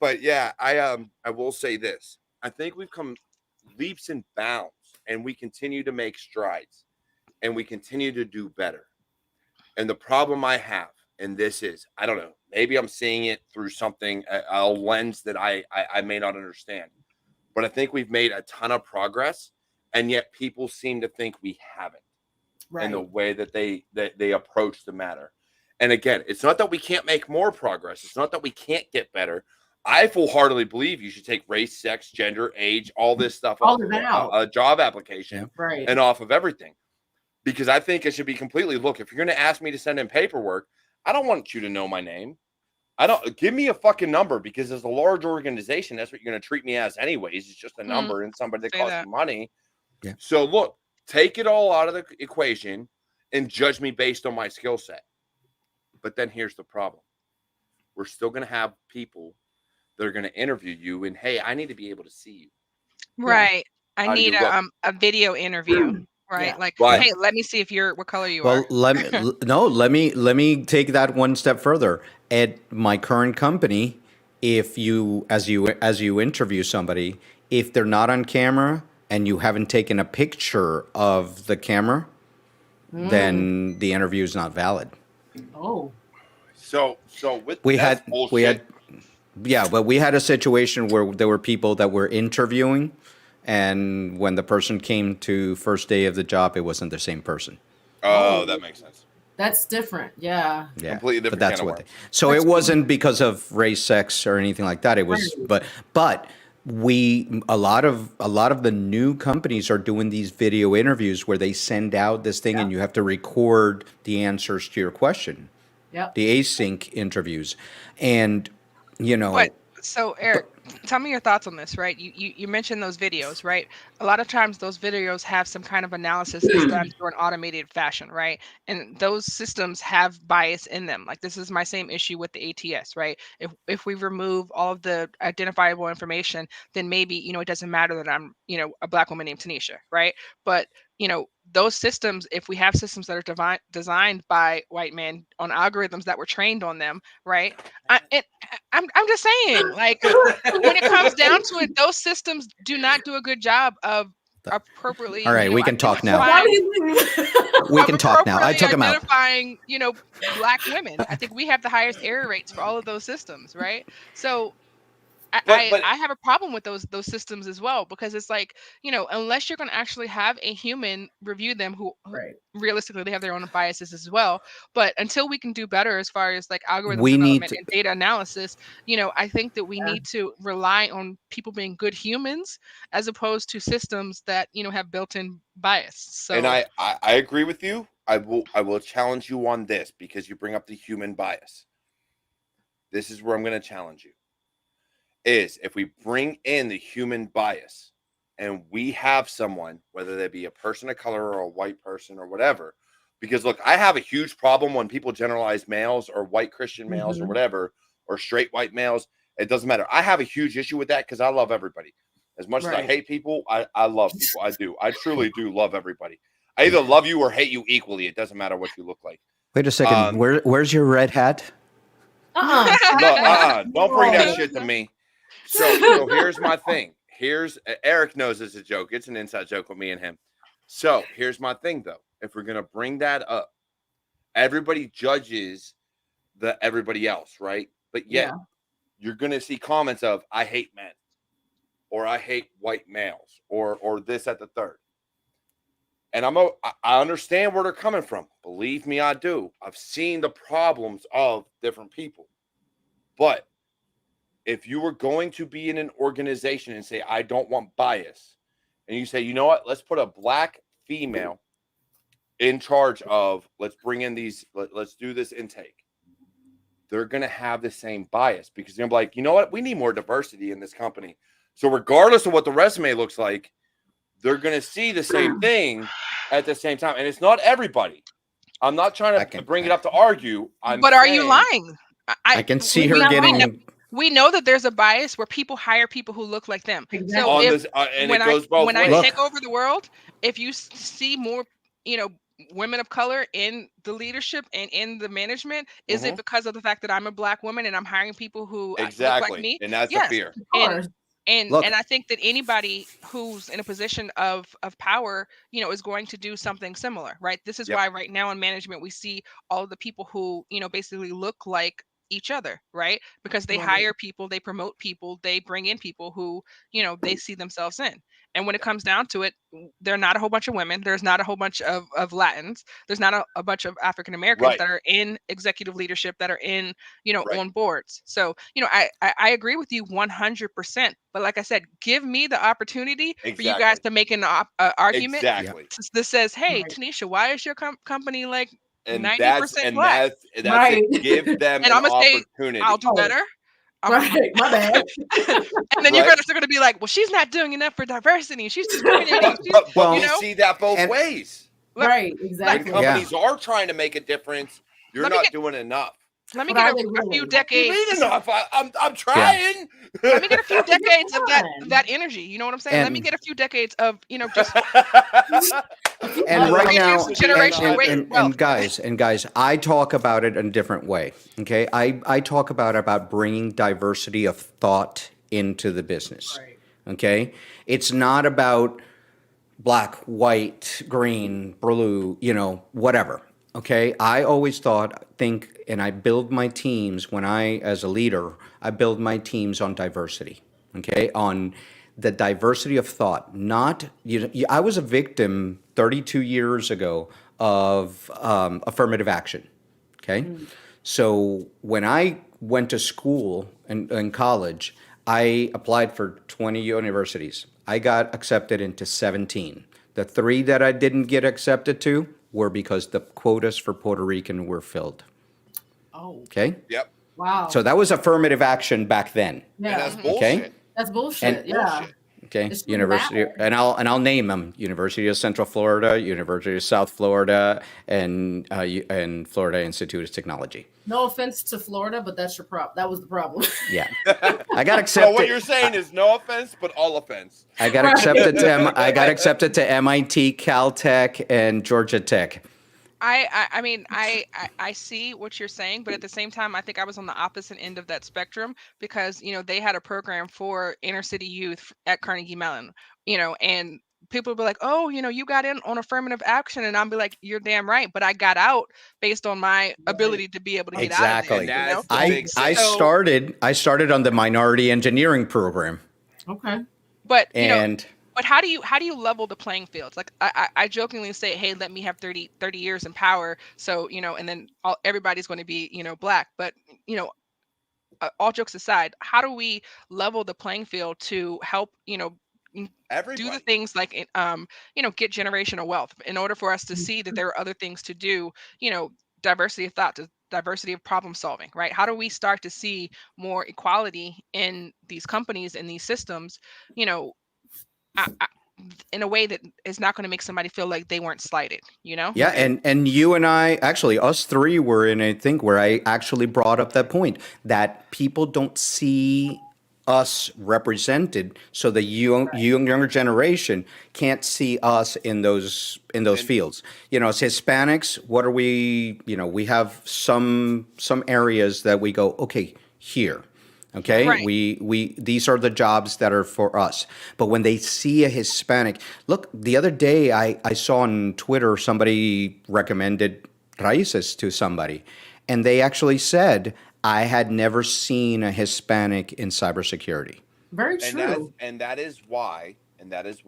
But yeah, I will say this. I think we've come leaps and bounds, and we continue to make strides, and we continue to do better. And the problem I have, and this is, I don't know, maybe I'm seeing it through something, a lens that I may not understand, but I think we've made a ton of progress, and yet people seem to think we haven't, in the way that they approach the matter. And again, it's not that we can't make more progress. It's not that we can't get better. I full-heartedly believe you should take race, sex, gender, age, all this stuff off of a job application and off of everything. Because I think it should be completely, look, if you're going to ask me to send in paperwork, I don't want you to know my name. Give me a fucking number, because as a large organization, that's what you're going to treat me as anyways. It's just a number and somebody that costs you money. Yeah. So look, take it all out of the equation and judge me based on my skill set. But then here's the problem. We're still going to have people that are going to interview you, and hey, I need to be able to see you. Right. I need a video interview. Right. Yeah. Hey, let me see what color you are. Well, let me take that one step further. At my current company, if you, as you interview somebody, if they're not on camera and you haven't taken a picture of the camera, then the interview is not valid. Oh. So with we had a situation where there were people that were interviewing, and when the person came to first day of the job, it wasn't the same person. Oh, that makes sense. That's different. Yeah. Completely different. But that's what it wasn't because of race, sex, or anything like that. It was, but a lot of the new companies are doing these video interviews where they send out this thing and you have to record the answers to your question. Yep. The async interviews, and So Eric, tell me your thoughts on this, right? You mentioned those videos, right? A lot of times those videos have some kind of analysis that's done through an automated fashion, right? And those systems have bias in them. Like, this is my same issue with the ATS, right? If we remove all of the identifiable information, then maybe, it doesn't matter that I'm, a Black woman named Tennisha, right? But those systems, if we have systems that are designed by white men on algorithms that were trained on them, right? I'm just saying, like, when it comes down to it, those systems do not do a good job of appropriately. All right, we can talk now. We can talk now. I took him out. Identifying, Black women. I think we have the highest error rates for all of those systems, right? So I have a problem with those systems as well, because it's like, unless you're going to actually have a human review them who realistically they have their own biases as well. But until we can do better as far as like algorithm development and data analysis, I think that we need to rely on people being good humans as opposed to systems that, have built-in bias. So, and I agree with you. I will challenge you on this, because you bring up the human bias. This is where I'm going to challenge you. Is if we bring in the human bias and we have someone, whether they be a person of color or a white person or whatever, because look, I have a huge problem when people generalize males or white Christian males or whatever, or straight white males. It doesn't matter. I have a huge issue with that, because I love everybody. As much as I hate people, I love people. I do. I truly do love everybody. I either love you or hate you equally. It doesn't matter what you look like. Wait a second. Where's your red hat? Don't bring that shit to me. So here's my thing. Eric knows it's a joke. It's an inside joke with me and him. So here's my thing, though. If we're going to bring that up, everybody judges everybody else, right? But yet you're going to see comments of, I hate men, or I hate white males, or this at the third. And I understand where they're coming from. Believe me, I do. I've seen the problems of different people. But if you were going to be in an organization and say, I don't want bias, and you say, you know what, let's put a black female in charge of, let's bring in these, let's do this intake. They're going to have the same bias because they're like, you know what, we need more diversity in this company. So regardless of what the resume looks like, they're going to see the same thing at the same time. And it's not everybody. I'm not trying to bring it up to argue. But are you lying? I can see her getting... We know that there's a bias where people hire people who look like them. Exactly. So when I take over the world, if you see more, women of color in the leadership and in the management, is it because of the fact that I'm a black woman and I'm hiring people who look like me? And that's the fear. And I think that anybody who's in a position of power, is going to do something similar, right? This is why right now in management we see all of the people who, basically look like each other, right? Because they hire people, they promote people, they bring in people who, they see themselves in. And when it comes down to it, there are not a whole bunch of women. There's not a whole bunch of Latins. There's not a bunch of African Americans that are in executive leadership, that are in, on boards. So, I agree with you 100%. But like I said, give me the opportunity for you guys to make an argument that says, hey, Tennisha, why is your company like 90% black? That's it. Give them and an I'm gonna opportunity. Say, I'll do better. Right, my bad. And then you're gonna be like, well, she's not doing enough for diversity. She's discriminating. But you see that both ways. Right, exactly. When companies are trying to make a difference, you're not doing enough. Let me get a few decades. Enough. I'm trying. Let me get a few decades of that energy. You know what I'm saying? Let me get a few decades of just. And right now, and guys, I talk about it in a different way. Okay, I talk about bringing diversity of thought into the business. Right. Okay, it's not about black, white, green, blue, whatever. Okay, I always think, and I build my teams as a leader, I build my teams on diversity. Okay, on the diversity of thought. Not, I was a victim 32 years ago of affirmative action. Okay, so when I went to school and college, I applied for 20 universities. I got accepted into 17. The 3 that I didn't get accepted to were because the quotas for Puerto Rican were filled. Oh. Okay? Yep. Wow. So that was affirmative action back then. Yeah. And that's bullshit. Okay? That's bullshit. Bullshit. Okay. University, and I'll name them: University of Central Florida, University of South Florida, and Florida Institute of Technology. No offense to Florida, but that's your problem. That was the problem. Yeah, I got accepted. So what you're saying is no offense, but all offense. I got accepted to MIT, Caltech, and Georgia Tech. I mean, I see what you're saying, but at the same time, I think I was on the opposite end of that spectrum because, they had a program for inner city youth at Carnegie Mellon, and people would be like, oh, you got in on affirmative action. And I'll be like, you're damn right. But I got out based on my ability to be able to get out of there. I started on the minority engineering program. Okay. But, But how do you level the playing fields? Like I jokingly say, hey, let me have 30 years in power. So, and then everybody's going to be, black. But, all jokes aside, how do we level the playing field to help, Everybody. do the things like, get generational wealth in order for us to see that there are other things to do, diversity of thought, diversity of problem solving, right? How do we start to see more equality in these companies, in these systems, in a way that is not going to make somebody feel like they weren't slighted, Yeah, and you and I, actually, us 3 were in a thing where I actually brought up that point that people don't see us represented, so the younger generation can't see us in those fields. As Hispanics, what are we? We have some areas that we go, okay, here. Okay, right. we these are the jobs that are for us. But when they see a Hispanic, look, the other day I saw on Twitter somebody recommended Raíces to somebody, and they actually said, I had never seen a Hispanic in cybersecurity. Very true. And that is why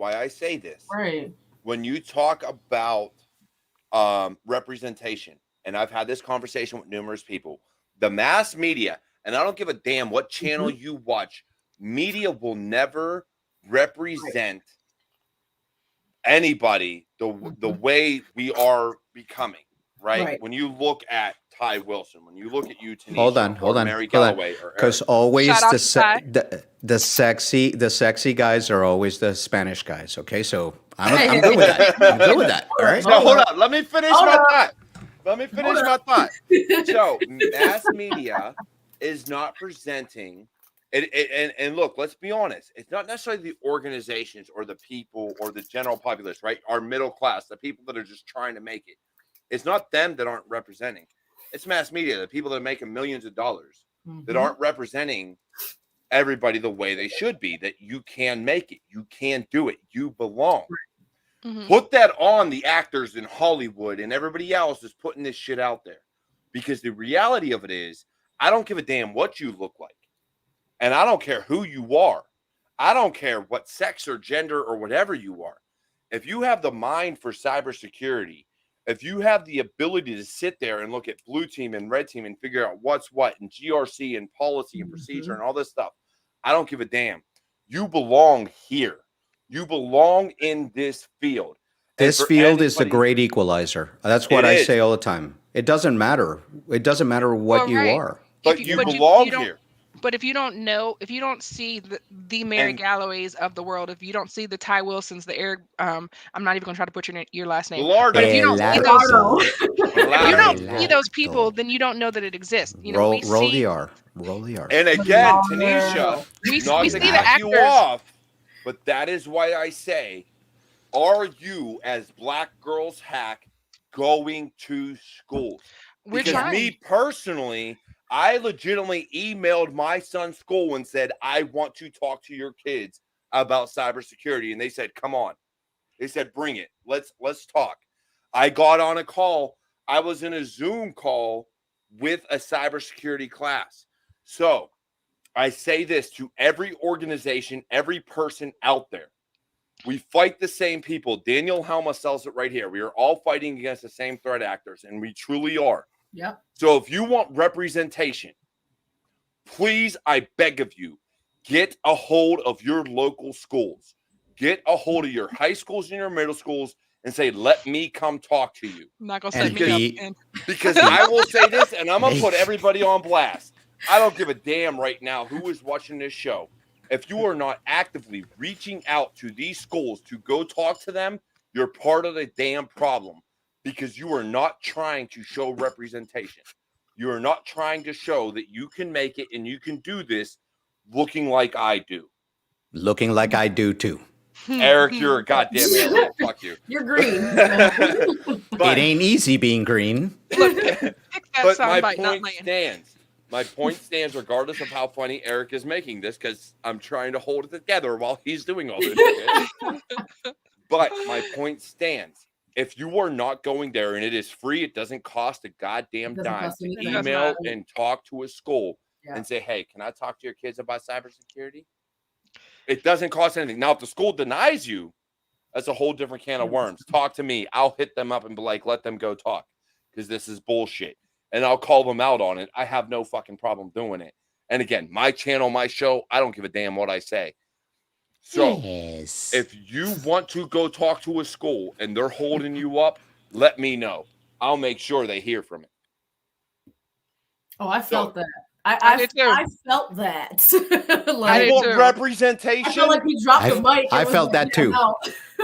I say this. Right. When you talk about representation, and I've had this conversation with numerous people, the mass media, and I don't give a damn what channel you watch, media will never represent anybody the way we are becoming, right? When you look at Ty Wilson, when you look at you, Tennisha, hold on, Mary Galloway, because always Shout out the sexy guys are always the Spanish guys. Okay, so I'm good with that. I'm good with that. All right. So hold on, let me finish my thought. So mass media is not presenting. And look, let's be honest. It's not necessarily the organizations or the people or the general populace, right? Our middle class, the people that are just trying to make it. It's not them that aren't representing. It's mass media, the people that are making millions of dollars that aren't representing everybody the way they should be, that you can make it. You can do it. You belong. Put that on the actors in Hollywood, and everybody else is putting this shit out there. Because the reality of it is, I don't give a damn what you look like. And I don't care who you are. I don't care what sex or gender or whatever you are. If you have the mind for cybersecurity, if you have the ability to sit there and look at blue team and red team and figure out what's what and GRC and policy and procedure and all this stuff, I don't give a damn. You belong here. You belong in this field. This field is the great equalizer. That's what I say all the time. It doesn't matter. It doesn't matter what you are. But you belong here. But if you don't know, if you don't see the Mary Galloways of the world, if you don't see the Ty Wilsons, the Eric, I'm not even going to try to put your last name. But if you don't see those, if you don't see those people, then you don't know that it exists. You know, roll the R. And again, Tennisha, not to cut you off, but that is why I say, are you as Black Girls Hack going to schools? Because me personally, I legitimately emailed my son's school and said, I want to talk to your kids about cybersecurity. And they said, come on. They said, bring it. Let's talk. I got on a call. I was in a Zoom call with a cybersecurity class. So I say this to every organization, every person out there. We fight the same people. Daniel Helma sells it right here. We are all fighting against the same threat actors, and we truly are. Yeah. So if you want representation, please, I beg of you, get a hold of your local schools. Get a hold of your high schools and your middle schools and say, let me come talk to you. I'm not going to set me up. Because I will say this, and I'm going to put everybody on blast. I don't give a damn right now who is watching this show. If you are not actively reaching out to these schools to go talk to them, you're part of the damn problem. Because you are not trying to show representation. You are not trying to show that you can make it and you can do this looking like I do. Looking like I do too. Eric, you're a goddamn animal. Fuck you. You're green. It ain't easy being green. But my point stands. My point stands regardless of how funny Eric is making this, because I'm trying to hold it together while he's doing all this shit. But my point stands. If you are not going there and it is free, it doesn't cost a goddamn dime to email and talk to a school and say, hey, can I talk to your kids about cybersecurity? It doesn't cost anything. Now, if the school denies you, that's a whole different can of worms. Talk to me. I'll hit them up and be like, let them go talk because this is bullshit. And I'll call them out on it. I have no fucking problem doing it. And again, my channel, my show, I don't give a damn what I say. So if you want to go talk to a school and they're holding you up, let me know. I'll make sure they hear from it. Oh, I felt that. I felt that. Like, you want representation? I feel like he dropped the mic. I felt that too.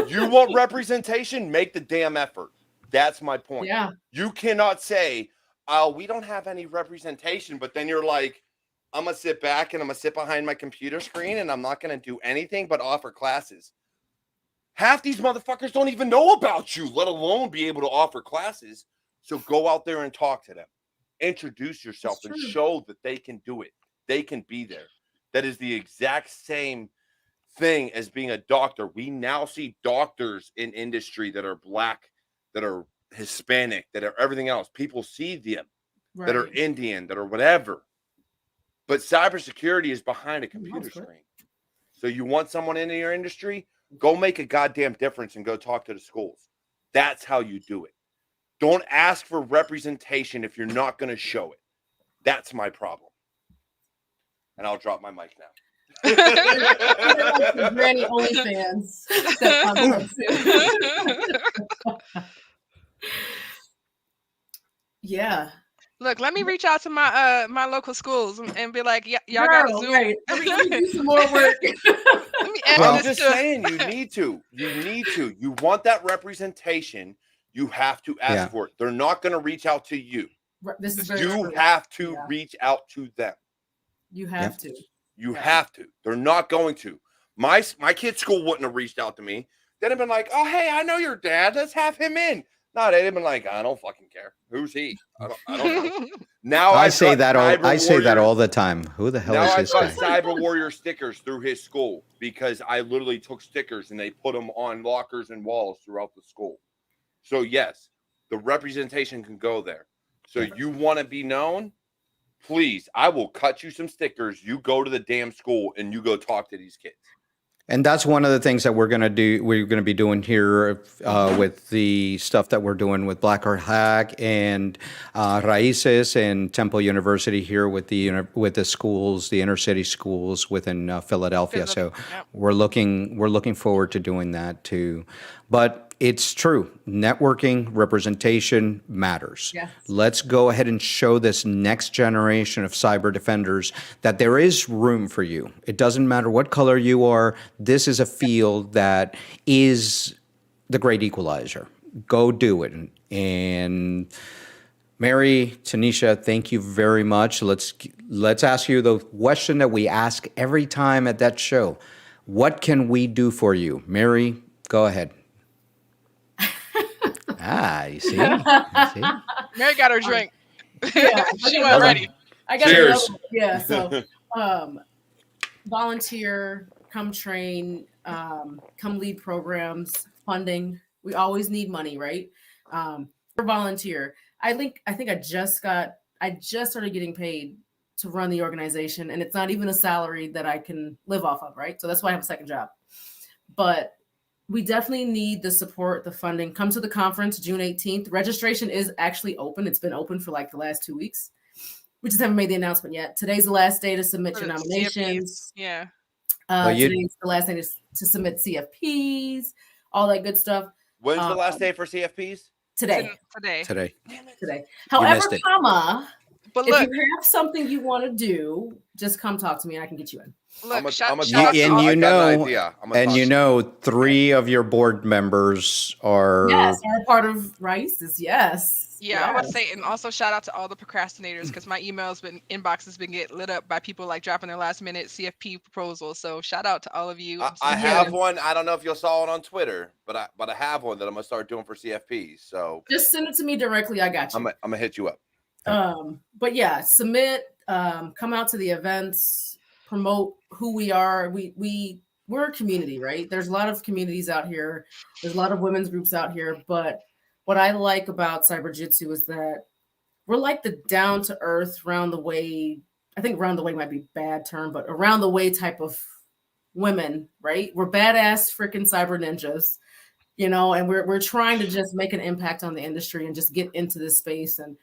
You want representation? Make the damn effort. That's my point. Yeah. You cannot say, oh, we don't have any representation, but then you're like, I'm going to sit back and I'm going to sit behind my computer screen and I'm not going to do anything but offer classes. Half these motherfuckers don't even know about you, let alone be able to offer classes. So go out there and talk to them. Introduce yourself and show that they can do it. They can be there. That is the exact same thing as being a doctor. We now see doctors in industry that are Black, that are Hispanic, that are everything else. People see them that are Indian, that are whatever. But cybersecurity is behind a computer screen. So you want someone in your industry? Go make a goddamn difference and go talk to the schools. That's how you do it. Don't ask for representation if you're not going to show it. That's my problem. And I'll drop my mic now. Granny OnlyFans. Yeah. Look, let me reach out to my my local schools and be like, y'all got to Zoom. Right. Let me do some more work. Let me add I'm this just to- saying, you need to. You want that representation. You have to ask for it. They're not going to reach out to you. This is very You true. have to reach out to them. You have to. You have to. They're not going to. My kid's school wouldn't have reached out to me. They'd have been like, "Oh, hey, I know your dad. Let's have him in." No, they'd have been like, "I don't fucking care. Who's he? I don't know." Now I say that all the the time. Who the hell now is I've this got guy? Cyber Warrior stickers through his school because I literally took stickers and they put them on lockers and walls throughout the school. So yes, the representation can go there. So you want to be known? Please, I will cut you some stickers. You go to the damn school and you go talk to these kids. And that's one of the things that we're going to do. We're going to be doing here with the stuff that we're doing with Blackheart Hack and Raices and Temple University here with the schools, the inner city schools within Philadelphia. So we're looking forward to doing that too. But it's true. Networking, representation matters. Yes. Let's go ahead and show this next generation of cyber defenders that there is room for you. It doesn't matter what color you are. This is a field that is the great equalizer. Go do it. And Mary, Tennisha, thank you very much. Let's ask you the question that we ask every time at that show. What can we do for you? Mary, go ahead. You see? Mary got her drink. Yeah, She was ready. I got Cheers. Yeah. So, volunteer, come train, come lead programs, funding. We always need money, right? For volunteer, I think I just started getting paid to run the organization, and it's not even a salary that I can live off of, right? So that's why I have a second job. But we definitely need the support, the funding. Come to the conference June 18th. Registration is actually open. It's been open for like the last 2 weeks. We just haven't made the announcement yet. Today's the last day to submit your nominations. Yeah. Today's the last day to submit CFPs, all that good stuff. When's the last day for CFPs? Today. Today. However, missed it. But if look, you have something you want to do, just come talk to me and I can get you in. look, I'm a shout out to all- 3 of your board members are part of Rice's. Yes. Yeah, I want to say, and also shout out to all the procrastinators because my inbox has been getting lit up by people like dropping their last minute CFP proposals. So shout out to all of you. I have one. I don't know if you saw it on Twitter, but I have one that I'm gonna start doing for CFPs. So just send it to me directly. I got you. I'm gonna hit you up. But yeah, submit. Come out to the events. Promote who we are. We're a community, right? There's a lot of communities out here. There's a lot of women's groups out here, but what I like about Cyberjutsu is that we're like the down to earth, round the way. I think round the way might be a bad term, but around the way type of women, right? We're badass freaking cyber ninjas, and we're trying to just make an impact on the industry and just get into this space. And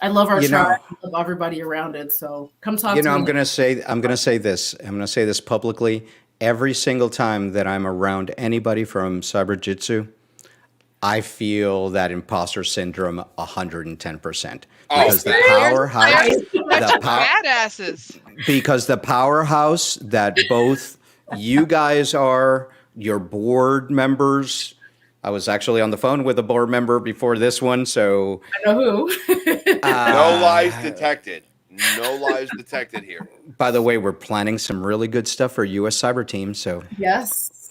I love our tribe. I love everybody around it. So come talk to me. I'm going to say this. I'm going to say this publicly. Every single time that I'm around anybody from Cyberjutsu, I feel that imposter syndrome 110%. Because the powerhouse, badasses. Because the powerhouse that both you guys are, your board members. I was actually on the phone with a board member before this one, so I know who. No lies detected. No lies detected here. By the way, we're planning some really good stuff for U.S. Cyber Team. So yes.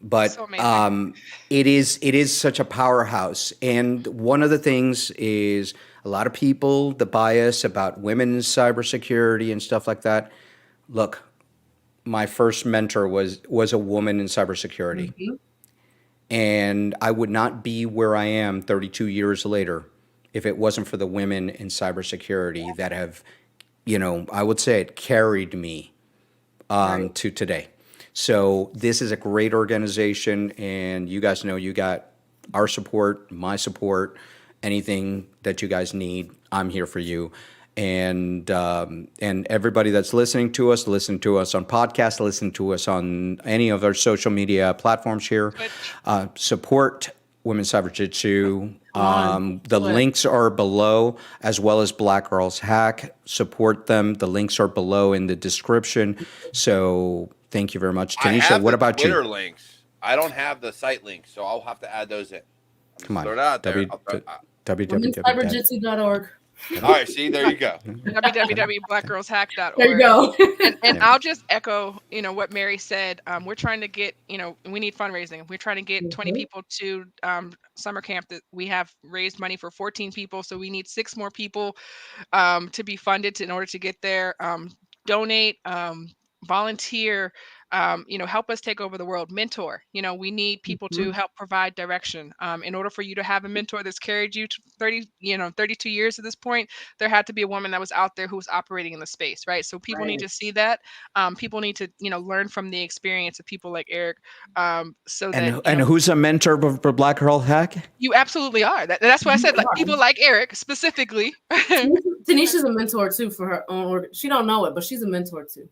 But So amazing. it is such a powerhouse. And one of the things is a lot of people, the bias about women's cybersecurity and stuff like that. Look, my first mentor was a woman in cybersecurity. Mm-hmm. And I would not be where I am 32 years later if it wasn't for the women in cybersecurity that have, I would say it carried me to today. So this is a great organization, and you guys know you got our support, my support, anything that you guys need, I'm here for you. And everybody that's listening to us on podcasts, listen to us on any of our social media platforms here. Support Women's Cyberjutsu. The links are below, as well as Black Girls Hack. Support them. The links are below in the description. So thank you very much. Tanisha, what about Twitter you? links. I don't have the site links, so I'll have to add those in. Come on. Throw it out there. Cyberjutsu.org. All right, see, there you go. www.blackgirlshack.org. There you go. And I'll just echo, what Mary said. We're trying to get, we need fundraising. We're trying to get 20 people to summer camp. That we have raised money for 14 people, so we need 6 more people to be funded in order to get there. Donate, volunteer. Help us take over the world. Mentor. We need people to help provide direction. In order for you to have a mentor that's carried you to 32 years at this point, there had to be a woman that was out there who was operating in the space, right? So people need to see that. People need to, learn from the experience of people like Eric. And who's a mentor for Black Girl Hack? You absolutely are. That's why I said, like, people like Eric specifically. Tanisha's a mentor too for her own. She don't know it, but she's a mentor too.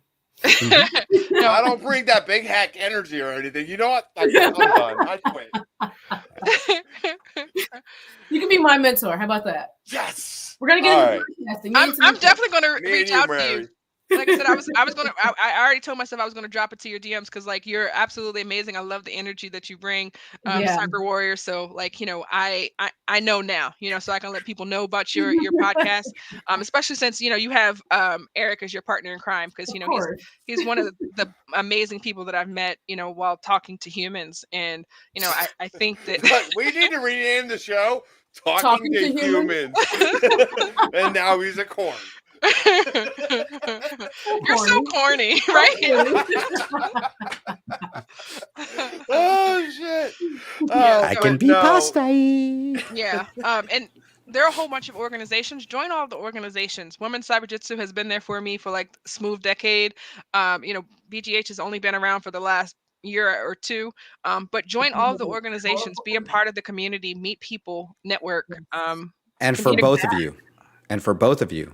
No, I don't bring that big hack energy or anything. You know what? I'm done. I quit. You can be my mentor. How about that? Yes. We're gonna get into podcasting. I'm definitely gonna reach out to you. Mary. Like I said, I already told myself I was gonna drop it to your DMs because like you're absolutely amazing. I love the energy that you bring, Cyber Warrior. So like I know now, so I can let people know about your podcast, especially since you have Eric as your partner in crime because he's one of the amazing people that I've met while talking to humans, and I think that we need to rename the show Talking to Humans. And now he's a corn. You're so corny, right? Oh shit! I can be pasta. Yeah, and there are a whole bunch of organizations. Join all the organizations. Women's Cyberjutsu has been there for me for like a smooth decade. BGH has only been around for the last year or two, but join all of the organizations. Be a part of the community. Meet people. Network. And for both of you,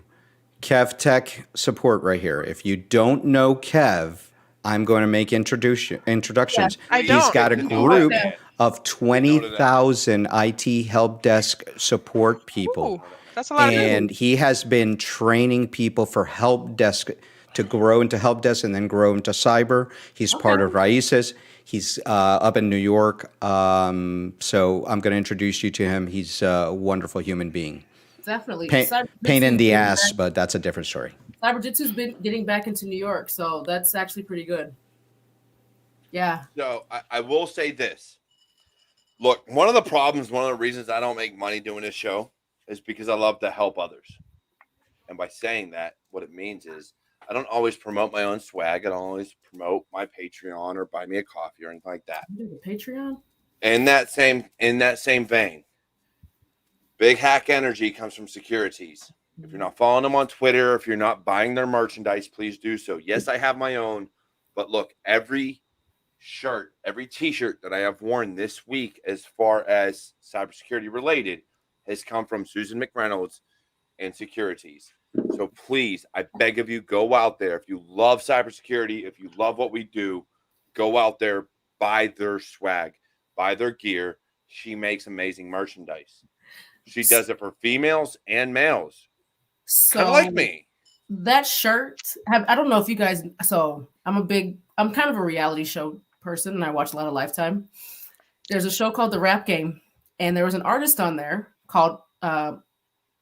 Kev Tech support right here. If you don't know Kev, I'm going to make introductions. He's got a group of 20,000 IT help desk support people. Ooh, that's a lot. And he has been training people for help desk to grow into help desk and then grow into cyber. He's part of Raices. He's up in New York. So I'm going to introduce you to him. He's a wonderful human being. Definitely. Pain in the ass, but that's a different story. Cyberjutsu's been getting back into New York, so that's actually pretty good. Yeah. So I will say this. Look, one of the reasons I don't make money doing this show is because I love to help others. And by saying that, what it means is I don't always promote my own swag. I don't always promote my Patreon or buy me a coffee or anything like that. Patreon? In that same vein, Big Hack Energy comes from Securities. If you're not following them on Twitter, if you're not buying their merchandise, please do so. Yes, I have my own, but look, every shirt, every t-shirt that I have worn this week as far as cybersecurity related has come from Susan McReynolds and Securities. So please, I beg of you, go out there. If you love cybersecurity, if you love what we do, go out there, buy their swag, buy their gear. She makes amazing merchandise. She does it for females and males. So kind of like me. That shirt, I don't know if you guys, so I'm kind of a reality show person and I watch a lot of Lifetime. There's a show called The Rap Game and there was an artist on there called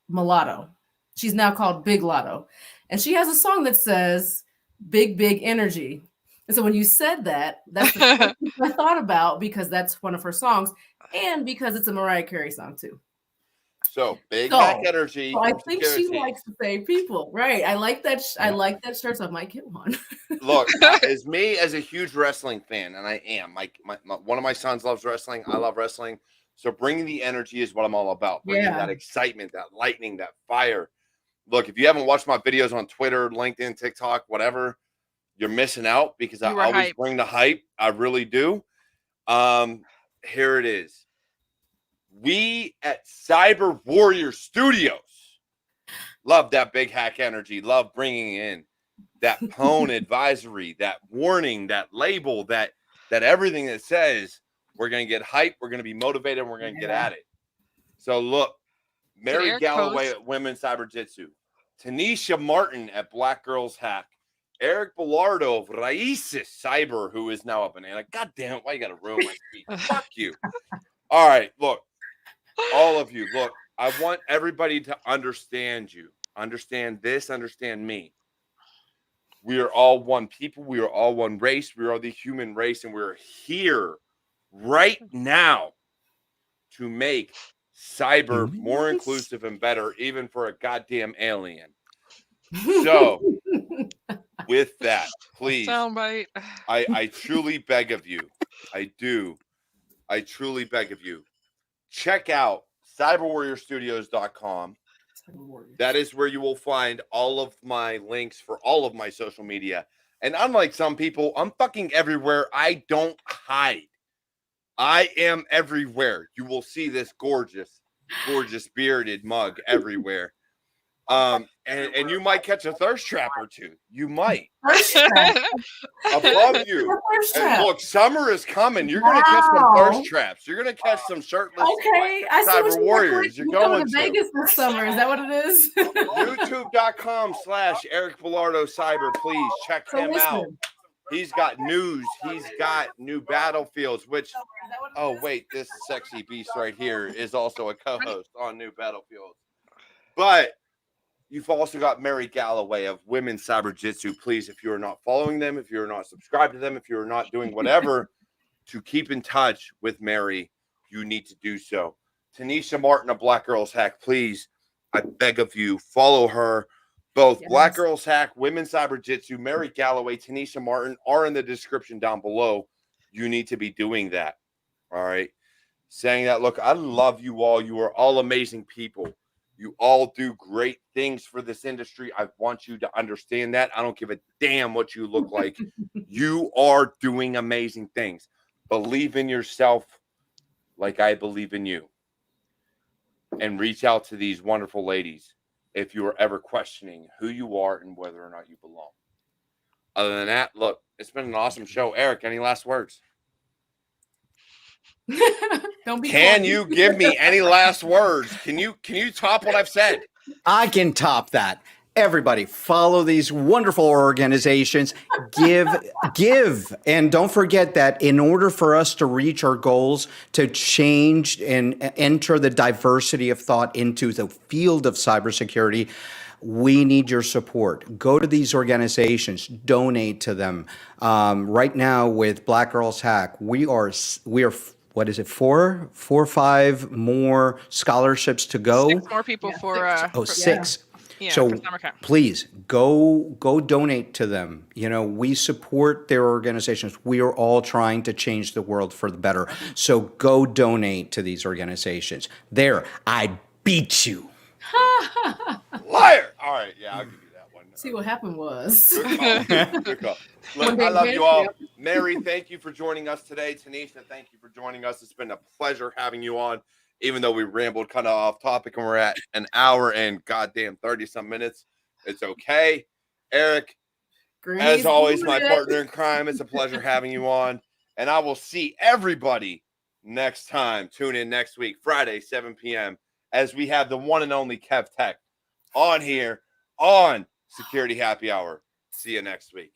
Mulatto. She's now called Big Lotto. And she has a song that says big, big energy. And so when you said that, that's the first thing I thought about because that's one of her songs and because it's a Mariah Carey song too. So Big Hack Energy. So I think she likes the same people, right? I like that. I like that shirt, so I might get one. Look, as me as a huge wrestling fan, and I am. One of my sons loves wrestling. I love wrestling. So bringing the energy is what I'm all about. Bringing that excitement, that lightning, that fire. Look, if you haven't watched my videos on Twitter, LinkedIn, TikTok, whatever, you're missing out because I always hype. bring the hype. I really do. Here it is. We at CyberWarriorStudios love that big hack energy. Love bringing in that pwn advisory, that warning, that label, that everything that says we're going to get hype, we're going to be motivated, and we're going to get at it. So look, Mary Galloway at Women's Cyberjutsu, Tennisha Martin at Black Girls Hack, Eric Bellardo of Raices Cyber, who is now a banana. God damn it, why you got to ruin my speech? Fuck you. All right, look, all of you, look, I want everybody to understand you. Understand this, understand me. We are all one people. We are all one race. We are the human race, and we're here right now to make cyber more inclusive and better, even for a goddamn alien. So, with that, please, Soundbite. I truly beg of you. I do. I truly beg of you. Check out CyberWarriorStudios.com. That is where you will find all of my links for all of my social media. And unlike some people, I'm fucking everywhere. I don't hide. I am everywhere. You will see this gorgeous, gorgeous bearded mug everywhere. And you might catch a thirst trap or two. You might. Above you. And look, summer is coming. You're going to catch some thirst traps. You're going to catch some shirtless cyber warriors. You're going to Vegas this summer. Is that what it is? YouTube.com/Eric Bellardo Cyber. Please check him out. He's got news. He's got new battlefields, which, oh, wait, this sexy beast right here is also a co-host on New Battlefields. But you've also got Mary Galloway of Women's Cyberjutsu. Please, if you're not following them, if you're not subscribed to them, if you're not doing whatever to keep in touch with Mary, you need to do so. Tennisha Martin of Black Girls Hack, please, I beg of you, follow her. Both Black Girls Hack, Women's Cyberjutsu, Mary Galloway, Tennisha Martin are in the description down below. You need to be doing that. All right. Saying that, look, I love you all. You are all amazing people. You all do great things for this industry. I want you to understand that. I don't give a damn what you look like. You are doing amazing things. Believe in yourself like I believe in you. And reach out to these wonderful ladies if you are ever questioning who you are and whether or not you belong. Other than that, look, it's been an awesome show. Eric, any last words? Can you give me any last words? Can you top what I've said? I can top that. Everybody, follow these wonderful organizations. Give. And don't forget that in order for us to reach our goals, to change and enter the diversity of thought into the field of cybersecurity, we need your support. Go to these organizations, donate to them. Right now with Black Girls Hack, we are what is it, four or five more scholarships to go? 6 more people for six. Yeah, so please go donate to them. You know, we support their organizations. We are all trying to change the world for the better. So go donate to these organizations. There, I beat you. Liar. All right, yeah, I'll give you that one. See, what happened was. Good call. Look, I love you all. Mary, thank you for joining us today. Tennisha, thank you for joining us. It's been a pleasure having you on. Even though we rambled kind of off topic and we're at an hour and goddamn 30-some minutes, it's okay. Eric, as always, my partner in crime, it's a pleasure having you on. And I will see everybody next time. Tune in next week, Friday, 7 p.m., as we have the one and only Kev Tech on here on Security Happy Hour. See you next week.